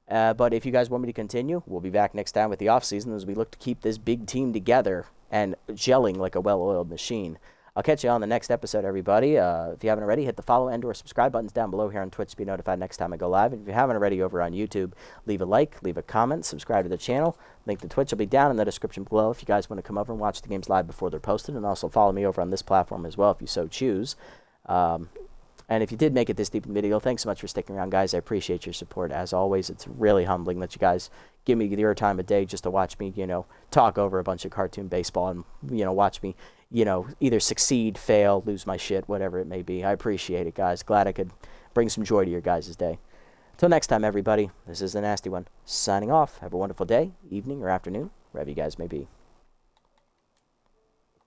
But if you guys want me to continue, we'll be back next time with the offseason as we look to keep this big team together and gelling like a well-oiled machine. I'll catch you on the next episode, everybody. If you haven't already, hit the follow and or subscribe buttons down below here on Twitch to be notified next time I go live. And if you haven't already over on YouTube, leave a like, leave a comment, subscribe to the channel. Link to Twitch will be down in the description below if you guys want to come over and watch the games live before they're posted. And also follow me over on this platform as well if you so choose. And if you did make it this deep in the video, thanks so much for sticking around, guys. I appreciate your support. As always, it's really humbling that you guys give me your time of day just to watch me, talk over a bunch of cartoon baseball and, watch me, either succeed, fail, lose my shit, whatever it may be. I appreciate it, guys. Glad I could bring some joy to your guys' day. Until next time, everybody, this is The Nasty One, signing off. Have a wonderful day, evening, or afternoon, wherever you guys may be.